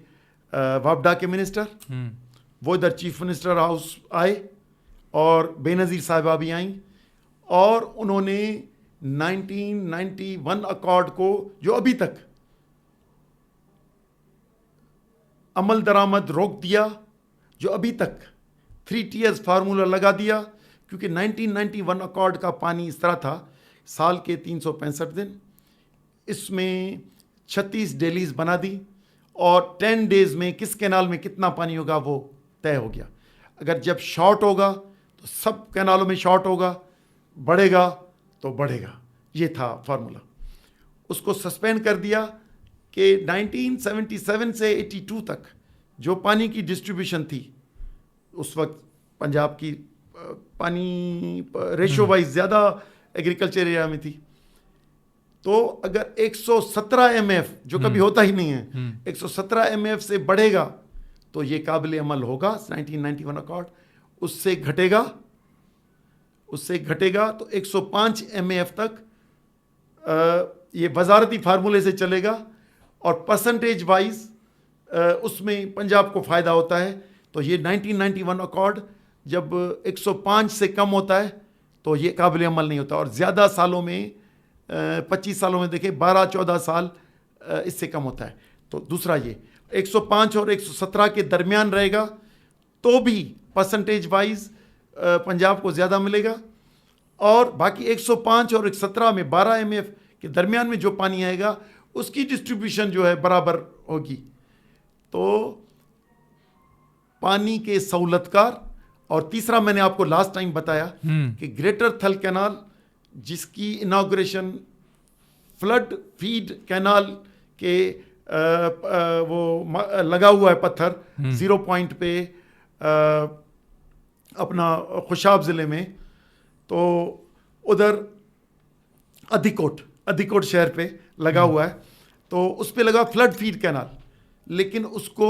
Speaker 2: وابڈا کے منسٹر, وہ ادھر چیف منسٹر ہاؤس آئے, اور بے نظیر صاحبہ بھی آئیں, اور انہوں نے 1991 اکارڈ کو جو ابھی تک عمل درآمد روک دیا, جو ابھی تک 3 tiers فارمولا لگا دیا. کیونکہ 1991 اکارڈ کا پانی اس طرح تھا, سال کے 365 دن, اس میں 36 ڈیلیز بنا دی, اور 10 days میں کس کینال میں کتنا پانی ہوگا وہ طے ہو گیا. اگر جب شارٹ ہوگا تو سب کینالوں میں شارٹ ہوگا, بڑھے گا تو بڑھے گا. یہ تھا فارمولا. اس کو سسپینڈ کر دیا کہ 1977 سے 82 تک جو پانی کی ڈسٹریبیوشن تھی, اس وقت پنجاب کی پانی ریشو وائز زیادہ ایگریکلچر ایریا میں تھی, تو اگر 117 MF جو کبھی ہوتا ہی نہیں ہے, 117 MF سے بڑھے گا تو یہ قابل عمل ہوگا 1991 اکارڈ. اس سے گھٹے گا تو 105 MF تک یہ وزارتی فارمولے سے چلے گا, اور پرسنٹیج وائز اس میں پنجاب کو فائدہ ہوتا ہے. تو یہ 1991 اکارڈ جب 105 سے کم ہوتا ہے تو یہ قابل عمل نہیں ہوتا, اور زیادہ سالوں میں 25 سالوں میں دیکھیں 12-14 سال اس سے کم ہوتا ہے. تو دوسرا یہ 105 اور 117 کے درمیان رہے گا تو بھی پرسنٹیج وائز پنجاب کو زیادہ ملے گا, اور باقی 105 اور 117 میں 12 MF کے درمیان میں جو پانی آئے گا اس کی ڈسٹریبیوشن جو ہے برابر ہوگی. تو پانی کے سہولت کار. اور تیسرا میں نے آپ کو لاسٹ ٹائم بتایا کہ گریٹر تھل کینال, جس کی اناگوریشن فلڈ فیڈ کینال کے وہ لگا ہوا ہے پتھر 0 پوائنٹ پہ اپنا خوشاب ضلع میں, تو ادھر ادھیکوٹ شہر پہ لگا ہوا ہے, تو اس پہ لگا فلڈ فیڈ کینال, لیکن اس کو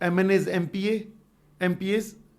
Speaker 2: MNAs, MPAs,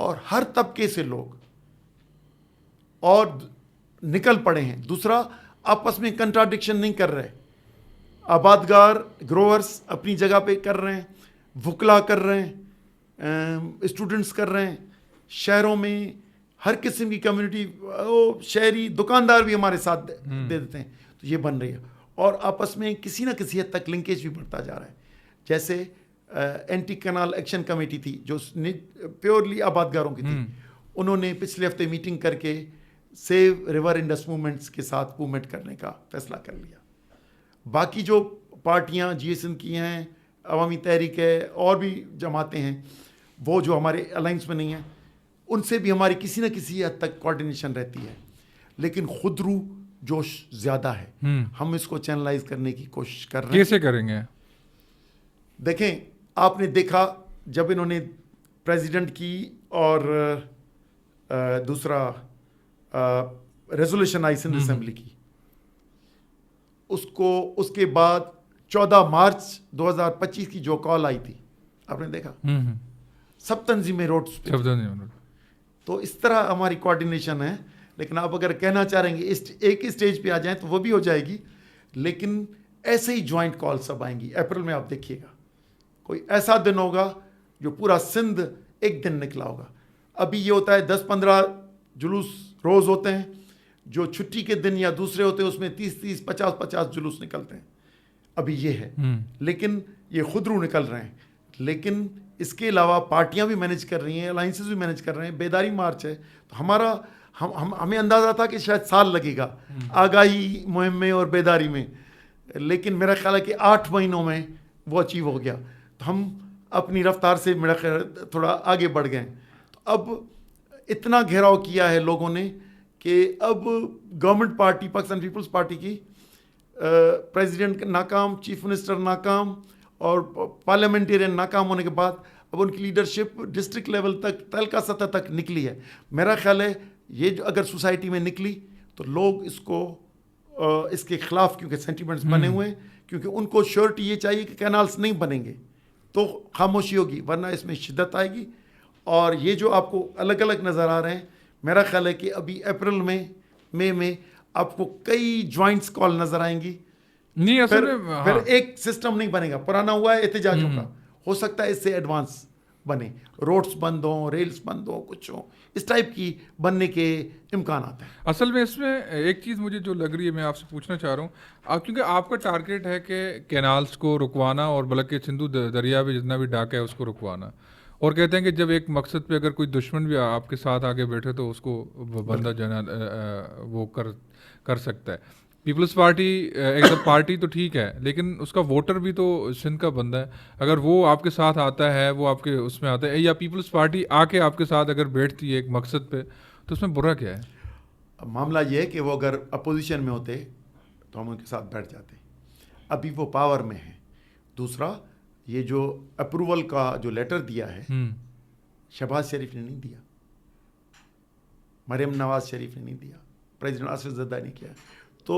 Speaker 2: اور ہر طبقے سے لوگ اور نکل پڑے ہیں. دوسرا, آپس میں کنٹراڈکشن نہیں کر رہے. آبادگار گروورس اپنی جگہ پہ کر رہے ہیں, وکلا کر رہے ہیں, اسٹوڈنٹس کر رہے ہیں, شہروں میں ہر قسم کی کمیونٹی, شہری دکاندار بھی ہمارے ساتھ دے دیتے ہیں. تو یہ بن رہی ہے, اور آپس میں کسی نہ کسی حد تک لنکیج بھی بڑھتا جا رہا ہے. جیسے اینٹی کینال ایکشن کمیٹی تھی جو پیورلی آبادگاروں کی تھی, انہوں نے پچھلے ہفتے میٹنگ کر کے سیو ریور انڈس موومنٹس کے ساتھ موومنٹ کرنے کا فیصلہ کر لیا. باقی جو پارٹیاں جی ایس این کی ہیں, عوامی تحریک ہے, اور بھی جماعتیں ہیں, وہ جو ہمارے الائنس میں نہیں ہیں, ان سے بھی ہماری کسی نہ کسی حد تک کوارڈینیشن رہتی ہے. لیکن خود رو جوش زیادہ ہے. ہم اس کو چینلائز کرنے کی کوشش کر رہے ہیں.
Speaker 1: کیسے کریں گے؟
Speaker 2: دیکھیں, آپ نے دیکھا جب انہوں نے پریزیڈنٹ کی اور دوسرا ریزولوشن آئی سندھ اسمبلی کی, اس کے بعد 14 مارچ 2025 کی جو کال آئی تھی, آپ نے دیکھا سب تنظیمیں روڈز پہ. تو اس طرح ہماری کوارڈینیشن ہے. لیکن آپ اگر کہنا چاہ رہے ہیں ایک ہی سٹیج پہ آ جائیں تو وہ بھی ہو جائے گی, لیکن ایسے ہی جوائنٹ کال سب آئیں گی. اپریل میں آپ دیکھیے گا کوئی ایسا دن ہوگا جو پورا سندھ ایک دن نکلا ہوگا. ابھی یہ ہوتا ہے 10-15 جلوس روز ہوتے ہیں, جو چھٹی کے دن یا دوسرے ہوتے ہیں اس میں 30-30 50-50 جلوس نکلتے ہیں. ابھی یہ ہے, لیکن یہ خود رو نکل رہے ہیں. لیکن اس کے علاوہ پارٹیاں بھی مینیج کر رہی ہیں, الائنسز بھی مینیج کر رہے ہیں. بیداری مارچ ہے, تو ہمیں اندازہ تھا کہ شاید سال لگے گا آگاہی مہم میں اور بیداری میں, لیکن میرا خیال ہے کہ 8 مہینوں میں وہ اچیو ہو گیا. تو ہم اپنی رفتار سے میرا خیال تھوڑا آگے بڑھ گئے. تو اب اتنا گھیراؤ کیا ہے لوگوں نے کہ اب government party Pakistan peoples party کی پریزیڈنٹ ناکام, چیف منسٹر ناکام, اور پارلیمنٹیرین ناکام ہونے کے بعد اب ان کی لیڈرشپ ڈسٹرکٹ لیول تک, تعلقہ سطح تک نکلی ہے. میرا خیال ہے یہ جو اگر سوسائٹی میں نکلی تو لوگ اس کے خلاف, کیونکہ سینٹیمنٹس بنے ہوئے ہیں, کیونکہ ان کو شیورٹی یہ چاہیے کہ کینالس نہیں بنیں گے تو خاموشی ہوگی, ورنہ اس میں شدت آئے گی. اور یہ جو آپ کو الگ الگ نظر آ رہے ہیں, میرا خیال ہے کہ ابھی اپریل میں مئی میں آپ کو کئی جوائنٹس کال نظر آئیں گی.
Speaker 1: نہیں,
Speaker 2: پھر ایک سسٹم نہیں بنے گا. پرانا ہوا ہے احتجاجوں کا, ہو سکتا ہے اس سے ایڈوانس بنے, روڈز بند ہوں, ریلز بند ہوں, کچھ ہوں, اس ٹائپ کی بننے کے امکانات ہیں.
Speaker 1: اصل میں اس میں ایک چیز مجھے جو لگ رہی ہے, میں آپ سے پوچھنا چاہ رہا ہوں, کیونکہ آپ کا ٹارگیٹ ہے کہ کینالس کو رکوانا اور بلکہ سندھو دریا پہ جتنا بھی ڈاکہ ہے اس کو رکوانا, اور کہتے ہیں کہ جب ایک مقصد پہ اگر کوئی دشمن بھی آپ کے ساتھ آگے بیٹھے تو اس کو بندہ جنا وہ کر سکتا ہے. پیپلز پارٹی ایک پارٹی تو ٹھیک ہے, لیکن اس کا ووٹر بھی تو سندھ کا بندہ ہے. اگر وہ آپ کے ساتھ آتا ہے, وہ آپ کے اس میں آتا ہے, یا پیپلز پارٹی آ کے آپ کے ساتھ اگر بیٹھتی ہے ایک مقصد پہ, تو اس میں برا کیا ہے؟
Speaker 2: معاملہ یہ ہے کہ وہ اگر اپوزیشن میں ہوتے تو ہم ان کے ساتھ بیٹھ جاتے. ابھی وہ پاور میں ہیں. دوسرا, یہ جو اپروول کا جو لیٹر دیا ہے, شہباز شریف نے نہیں دیا, مریم نواز شریف نے نہیں دیا, پریزیڈنٹ آصف زرداری نے کیا. تو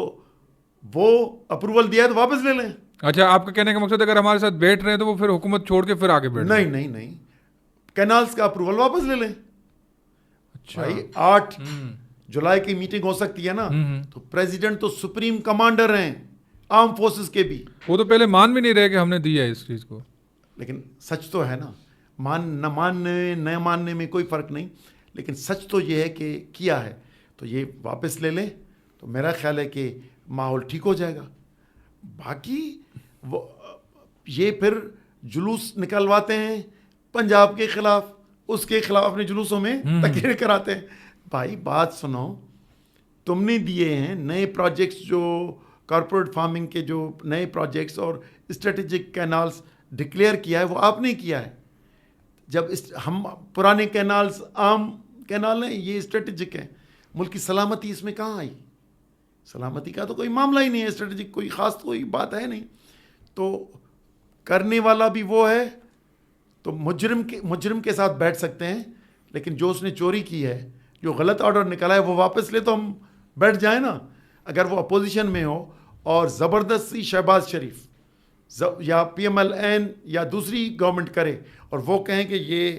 Speaker 2: وہ اپروول دیا ہے تو واپس لے لیں.
Speaker 1: اچھا, آپ کا کہنے کا مقصد اگر ہمارے ساتھ بیٹھ رہے ہیں تو وہ پھر حکومت چھوڑ کے پھر آگے بیٹھ
Speaker 2: نہیں نہیں نہیں, کینالز کا اپروول واپس لے لیں. اچھا بھائی, 8 جولائی کی میٹنگ ہو سکتی ہے نا, تو پریزیڈنٹ تو سپریم کمانڈر ہیں آرم فورسز کے بھی.
Speaker 1: وہ تو پہلے مان بھی نہیں رہے کہ ہم نے دیا ہے اس چیز کو.
Speaker 2: لیکن سچ تو ہے نا, نہ ماننے نہ ماننے میں کوئی فرق نہیں, لیکن سچ تو یہ ہے کہ کیا ہے. تو یہ واپس لے لیں تو میرا خیال ہے کہ ماحول ٹھیک ہو جائے گا. باقی وہ یہ پھر جلوس نکلواتے ہیں پنجاب کے خلاف, اس کے خلاف اپنے جلوسوں میں تقریر کراتے ہیں. بھائی بات سنو, تم نے دیے ہیں نئے پروجیکٹس, جو کارپوریٹ فارمنگ کے جو نئے پروجیکٹس اور اسٹریٹجک کینالز ڈکلیئر کیا ہے, وہ آپ نے کیا ہے. جب ہم پرانے کینالز عام کینال ہیں, یہ اسٹریٹجک ہیں. ملک کی سلامتی اس میں کہاں آئی؟ سلامتی کا تو کوئی معاملہ ہی نہیں ہے, اسٹریٹجک کوئی خاص کوئی بات ہے نہیں. تو کرنے والا بھی وہ ہے, تو مجرم کے ساتھ بیٹھ سکتے ہیں, لیکن جو اس نے چوری کی ہے, جو غلط آرڈر نکالا ہے, وہ واپس لے تو ہم بیٹھ جائیں نا. اگر وہ اپوزیشن میں ہو اور زبردستی شہباز شریف یا پی ایم ایل این یا دوسری گورنمنٹ کرے اور وہ کہیں کہ یہ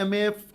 Speaker 2: MF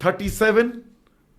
Speaker 2: 37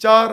Speaker 2: 4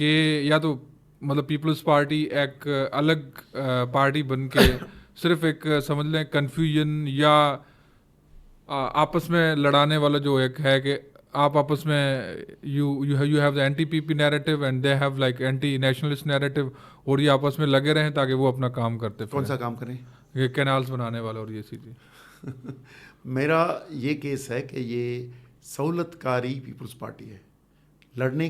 Speaker 1: کہ یا تو مطلب پیپلز پارٹی ایک الگ پارٹی بن کے صرف ایک سمجھ لیں کنفیوژن یا آپس میں لڑانے والا جو ایک ہے کہ آپ آپس میں you have the anti P P narrative and they have like anti nationalist narrative, اور یہ آپس میں لگے رہیں تاکہ وہ اپنا کام کرتے
Speaker 2: کون سا کام کریں؟
Speaker 1: یہ کینالز بنانے والا اور یہ چیزیں.
Speaker 2: میرا یہ کیس ہے کہ یہ سہولت کاری پیپلز پارٹی ہے. لڑنے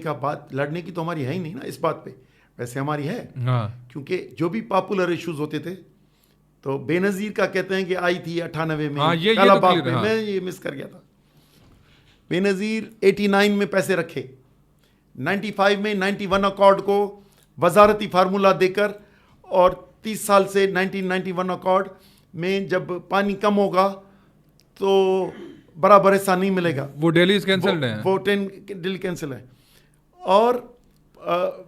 Speaker 2: کی تو ہماری ہے ہی نہیں نا اس بات پہ. ویسے ہماری ہے,
Speaker 1: ہاں,
Speaker 2: کیونکہ جو بھی پاپولر ایشوز ہوتے تھے تو بے نظیر کا کہتے ہیں کہ آئی تھی 98 میں کالا باغ میں, میں یہ مس کر گیا تھا. بے نظیر 89 میں پیسے رکھے, 95 میں 91 اکارڈ کو وزارتی فارمولہ دے کر, اور 30 سال سے 1991 اکارڈ میں جب پانی کم ہوگا تو برابر حصہ نہیں ملے گا.
Speaker 1: وہ ڈیلی کینسلڈ ہیں,
Speaker 2: وہ 10 ڈیلی کینسل ہے. اور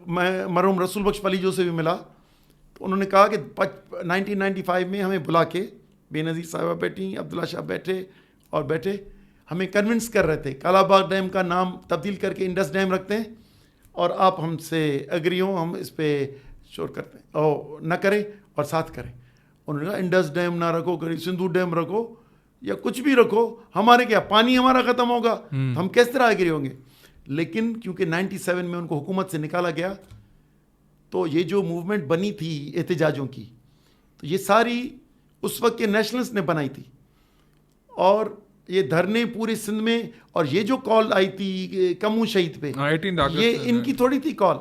Speaker 2: میں مرحوم رسول بخش پلیجو سے بھی ملا تو انہوں نے کہا کہ 1995 میں ہمیں بلا کے بے نظیر صاحبہ بیٹھی, عبداللہ شاہ بیٹھے ہمیں کنونس کر رہے تھے کالا باغ ڈیم کا نام تبدیل کر کے انڈس ڈیم رکھتے ہیں اور آپ ہم سے ایگری ہوں, ہم اس پہ شور کرتے ہیں اور نہ کریں اور ساتھ کریں. انہوں نے کہا انڈس ڈیم نہ رکھو, سندھو ڈیم رکھو یا کچھ بھی رکھو, ہمارے کیا پانی ہمارا ختم ہوگا, ہم کس طرح ایگری ہوں گے. لیکن کیونکہ 97 میں ان کو حکومت سے نکالا گیا تو یہ جو موومنٹ بنی تھی احتجاجوں کی, تو یہ ساری اس وقت کے نیشنلسٹ نے بنائی تھی, اور یہ دھرنے پورے سندھ میں, اور یہ جو کال آئی تھی کموں شہید پہ, یہ ان کی تھوڑی تھی کال.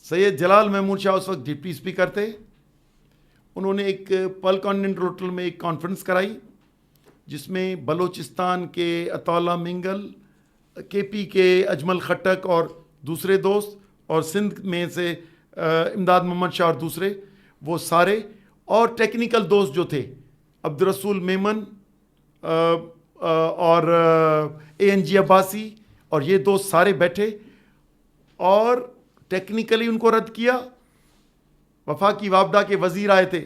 Speaker 2: سید جلال محمود شاہ اس وقت ڈپٹی اسپیکر تھے, انہوں نے ایک پل کانٹیننٹل ہوٹل میں ایک کانفرنس کرائی جس میں بلوچستان کے اطالہ منگل, کے پی کے اجمل خٹک اور دوسرے دوست, اور سندھ میں سے امداد محمد شاہ اور دوسرے, وہ سارے, اور ٹیکنیکل دوست جو تھے عبد الرسول میمن اور اے این جی عباسی, اور یہ دوست سارے بیٹھے اور ٹیکنیکلی ان کو رد کیا. وفاقی وابڈا کے وزیر آئے تھے,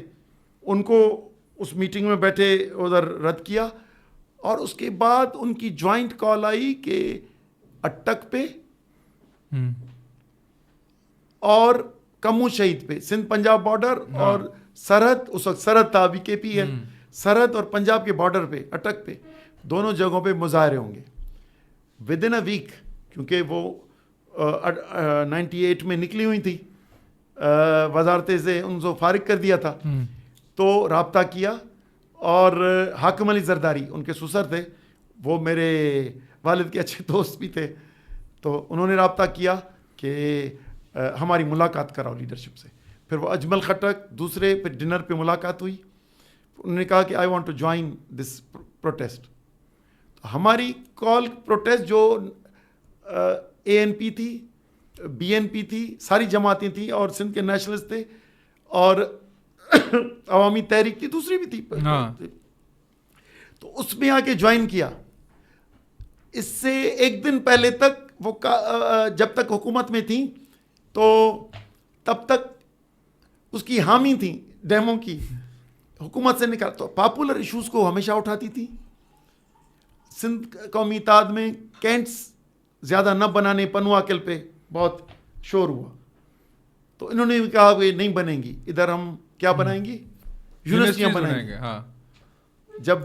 Speaker 2: ان کو اس میٹنگ میں بیٹھے ادھر رد کیا, اور اس کے بعد ان کی جوائنٹ کال آئی کہ اٹک پہ اور کموں شہید پہ, سندھ پنجاب بارڈر اور سرحد, اس وقت سرحد تھا, ابھی کے پی ہے, سرحد اور پنجاب کے بارڈر پہ اٹک پہ, دونوں جگہوں پہ مظاہرے ہوں گے ود ان اے ویک, کیونکہ وہ 98 میں نکلی ہوئی تھی, وزارت سے ان کو فارغ کر دیا تھا. تو رابطہ کیا, اور حاکم علی زرداری ان کے سسر تھے, وہ میرے والد کے اچھے دوست بھی تھے, تو انہوں نے رابطہ کیا کہ ہماری ملاقات کراؤ لیڈرشپ سے. پھر وہ اجمل خٹک دوسرے, پھر ڈنر پہ ملاقات ہوئی, انہوں نے کہا کہ I want to join this protest. ہماری کال پروٹیسٹ جو اے این پی تھی, بی این پی تھی, ساری جماعتیں تھیں, اور سندھ کے نیشنلسٹ تھے, اور عوامی تحریک تھی, دوسری بھی تھی, تو اس میں آ کے جوائن کیا. اس سے ایک دن پہلے تک وہ جب تک حکومت میں تھیں تو تب تک اس کی حامی تھیں ڈیموں کی, حکومت سے نکال. تو پاپولر ایشوز کو ہمیشہ اٹھاتی تھی. سندھ قومی اتحاد میں کینٹس زیادہ نہ بنانے, پنواکل پہ بہت شور ہوا, تو انہوں نے کہا کہ نہیں بنیں گی, ادھر ہم کیا بنائیں گی, یونیورسٹیاں بنائیں گے. جب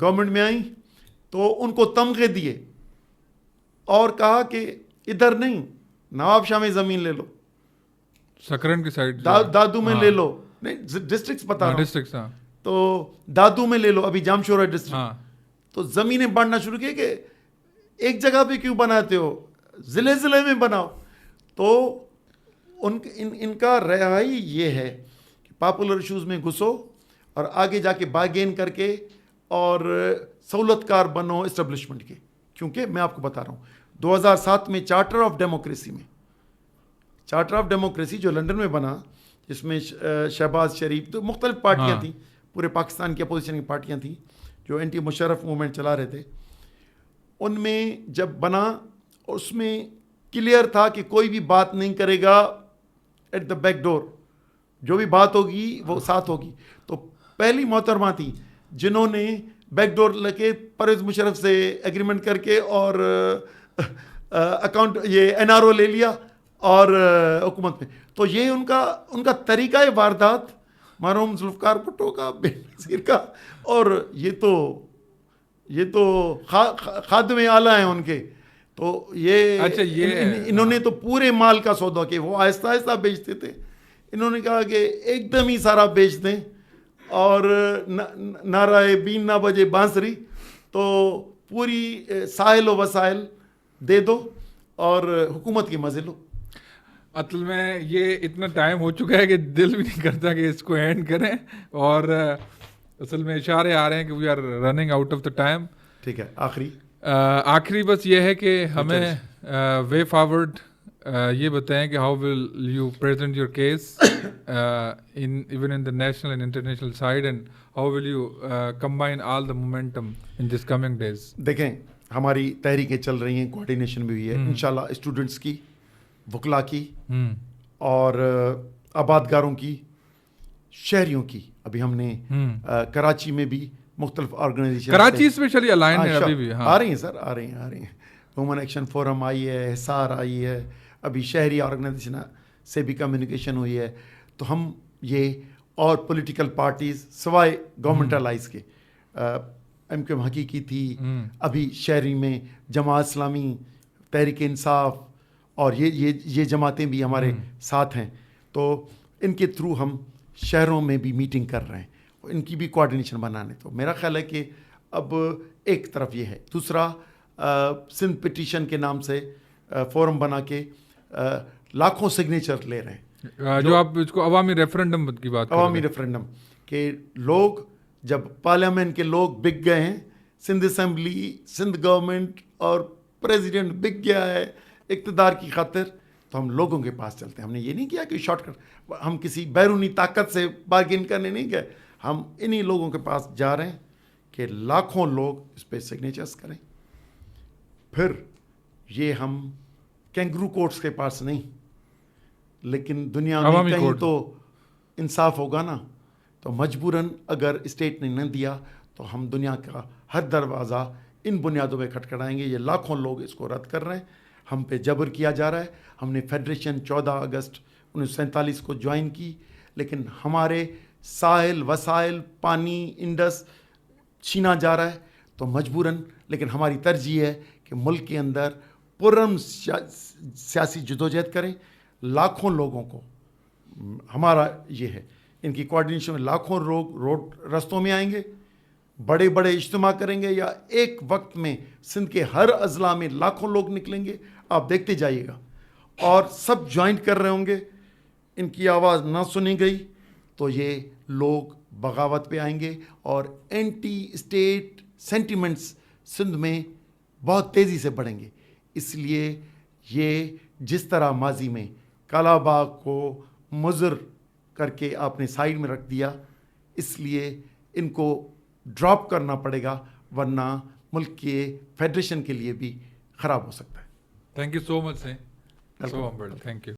Speaker 2: گورنمنٹ میں آئیں تو ان کو تمغے دیے اور کہا کہ ادھر نہیں, نواب شاہ میں زمین لے لو,
Speaker 1: سکرن کی سائڈ
Speaker 2: دادو میں لے لو, نہیں ڈسٹرکٹس بتا رہا ہوں, تو دادو میں لے لو, ابھی جامشورہ ڈسٹرکٹ, تو زمینیں بانٹنا شروع کی کہ ایک جگہ پہ کیوں بناتے ہو, ضلع میں بناؤ. تو ان کا رہائی یہ ہے کہ پاپولر ایشوز میں گھسو اور آگے جا کے باگین کر کے اور سہولت کار بنو اسٹیبلشمنٹ کے. کیونکہ میں آپ کو بتا رہا ہوں 2007 میں چارٹر آف ڈیموکریسی جو لنڈن میں بنا, جس میں شہباز شریف, تو مختلف پارٹیاں تھیں, پورے پاکستان کی اپوزیشن کی پارٹیاں تھیں جو اینٹی مشرف موومنٹ چلا رہے تھے. ان میں جب بنا, اس میں کلیئر تھا کہ کوئی بھی بات نہیں کرے گا ایٹ دا بیک ڈور, جو بھی بات ہوگی وہ ساتھ ہوگی. تو پہلی محترمہ تھی جنہوں نے بیک ڈور لے کے پرویز مشرف سے ایگریمنٹ کر کے اور اکاؤنٹ یہ NRO لے لیا اور حکومت میں. تو یہ ان کا طریقہ واردات مرحوم ذوالفقار بھٹو کا, بے نظیر کا, اور یہ تو خادم اعلیٰ ہیں ان کے. تو یہ
Speaker 1: اچھا
Speaker 2: انہوں نے تو پورے مال کا سودا کیا. وہ آہستہ آہستہ بیچتے تھے, انہوں نے کہا کہ ایک دم ہی سارا بیچ دیں اور نعرہ بین نہ بجے بانسری, تو پوری ساحل و وسائل دے دو اور حکومت کے مزے لو.
Speaker 1: اصل میں یہ اتنا ٹائم ہو چکا ہے کہ دل بھی نہیں کرتا کہ اس کو اینڈ کریں, اور اصل میں اشارے آ رہے ہیں کہ we are running out of the time.
Speaker 2: ٹھیک ہے,
Speaker 1: آخری بس یہ ہے کہ ہمیں وے فارورڈ یہ بتائیں کہ how will you present your case even in the national and international side, and how will you combine all the momentum in this coming days.
Speaker 2: دیکھیں, ہماری تحریکیں چل رہی ہیں, کوآرڈینیشن بھی ہوئی ہے انشاءاللہ, اسٹوڈنٹس کی, وکلا کی, اور آبادگاروں کی, شہریوں کی. ابھی ہم نے کراچی میں بھی مختلف آرگنائزیشن,
Speaker 1: کراچی اسپیشلی الائن ہے ابھی بھی,
Speaker 2: آ رہی ہیں سر, آ رہی ہیں. وومن ایکشن فورم آئی ہے, حصار آئی ہے, ابھی شہری آرگنائزیشن سے بھی کمیونیکیشن ہوئی ہے. تو ہم یہ اور پولیٹیکل پارٹیز سوائے گورنمنٹ الائز کے, MKM حقیقی تھی, ابھی شہری میں جماعت اسلامی, تحریک انصاف, اور یہ جماعتیں بھی ہمارے ساتھ ہیں. تو ان کے تھرو ہم شہروں میں بھی میٹنگ کر رہے ہیں, ان کی بھی کوآرڈینیشن بنانے. تو میرا خیال ہے کہ اب ایک طرف یہ ہے, دوسرا سندھ پٹیشن کے نام سے فورم بنا کے لاکھوں سگنیچر لے رہے ہیں,
Speaker 1: جو آپ اس کو عوامی ریفرنڈم کی بات کر رہے ہیں.
Speaker 2: عوامی ریفرنڈم کہ لوگ جب پارلیمنٹ کے لوگ بک گئے ہیں, سندھ اسمبلی, سندھ گورنمنٹ اور پریزیڈنٹ بک گیا ہے اقتدار کی خاطر, تو ہم لوگوں کے پاس چلتے ہیں. ہم نے یہ نہیں کیا کہ شارٹ کٹ, ہم کسی بیرونی طاقت سے بارگین کرنے نہیں گئے, ہم انہی لوگوں کے پاس جا رہے ہیں کہ لاکھوں لوگ اس پہ سگنیچرز کریں. پھر یہ ہم کینگرو کورٹس کے پاس نہیں, لیکن دنیا میں کہیں تو انصاف ہوگا نا. تو مجبوراً اگر اسٹیٹ نے نہ دیا تو ہم دنیا کا ہر دروازہ ان بنیادوں پہ کھٹکھٹائیں گے. یہ لاکھوں لوگ اس کو رد کر رہے ہیں, ہم پہ جبر کیا جا رہا ہے. ہم نے فیڈریشن 14 اگست 1947 کو جوائن کی, لیکن ہمارے ساحل, وسائل, پانی, انڈس چھینا جا رہا ہے. تو مجبوراً, لیکن ہماری ترجیح ہے کہ ملک کے اندر پرامن سیاسی جدوجہد کریں. لاکھوں لوگوں کو, ہمارا یہ ہے, ان کی کوآرڈینیشن میں لاکھوں لوگ روڈ رستوں میں آئیں گے, بڑے بڑے اجتماع کریں گے, یا ایک وقت میں سندھ کے ہر اضلاع میں لاکھوں لوگ نکلیں گے. آپ دیکھتے جائیے گا, اور سب جوائنٹ کر رہے ہوں گے. ان کی آواز نہ سنی گئی تو یہ لوگ بغاوت پہ آئیں گے, اور اینٹی اسٹیٹ سینٹیمنٹس سندھ میں بہت تیزی سے بڑھیں گے. اس لیے یہ جس طرح ماضی میں کالا باغ کو مضر کر کے آپ نے سائیڈ میں رکھ دیا, اس لیے ان کو ڈراپ کرنا پڑے گا, ورنہ ملک کے فیڈریشن کے لیے بھی خراب ہو سکتا ہے.
Speaker 1: Thank you so much. Thank you.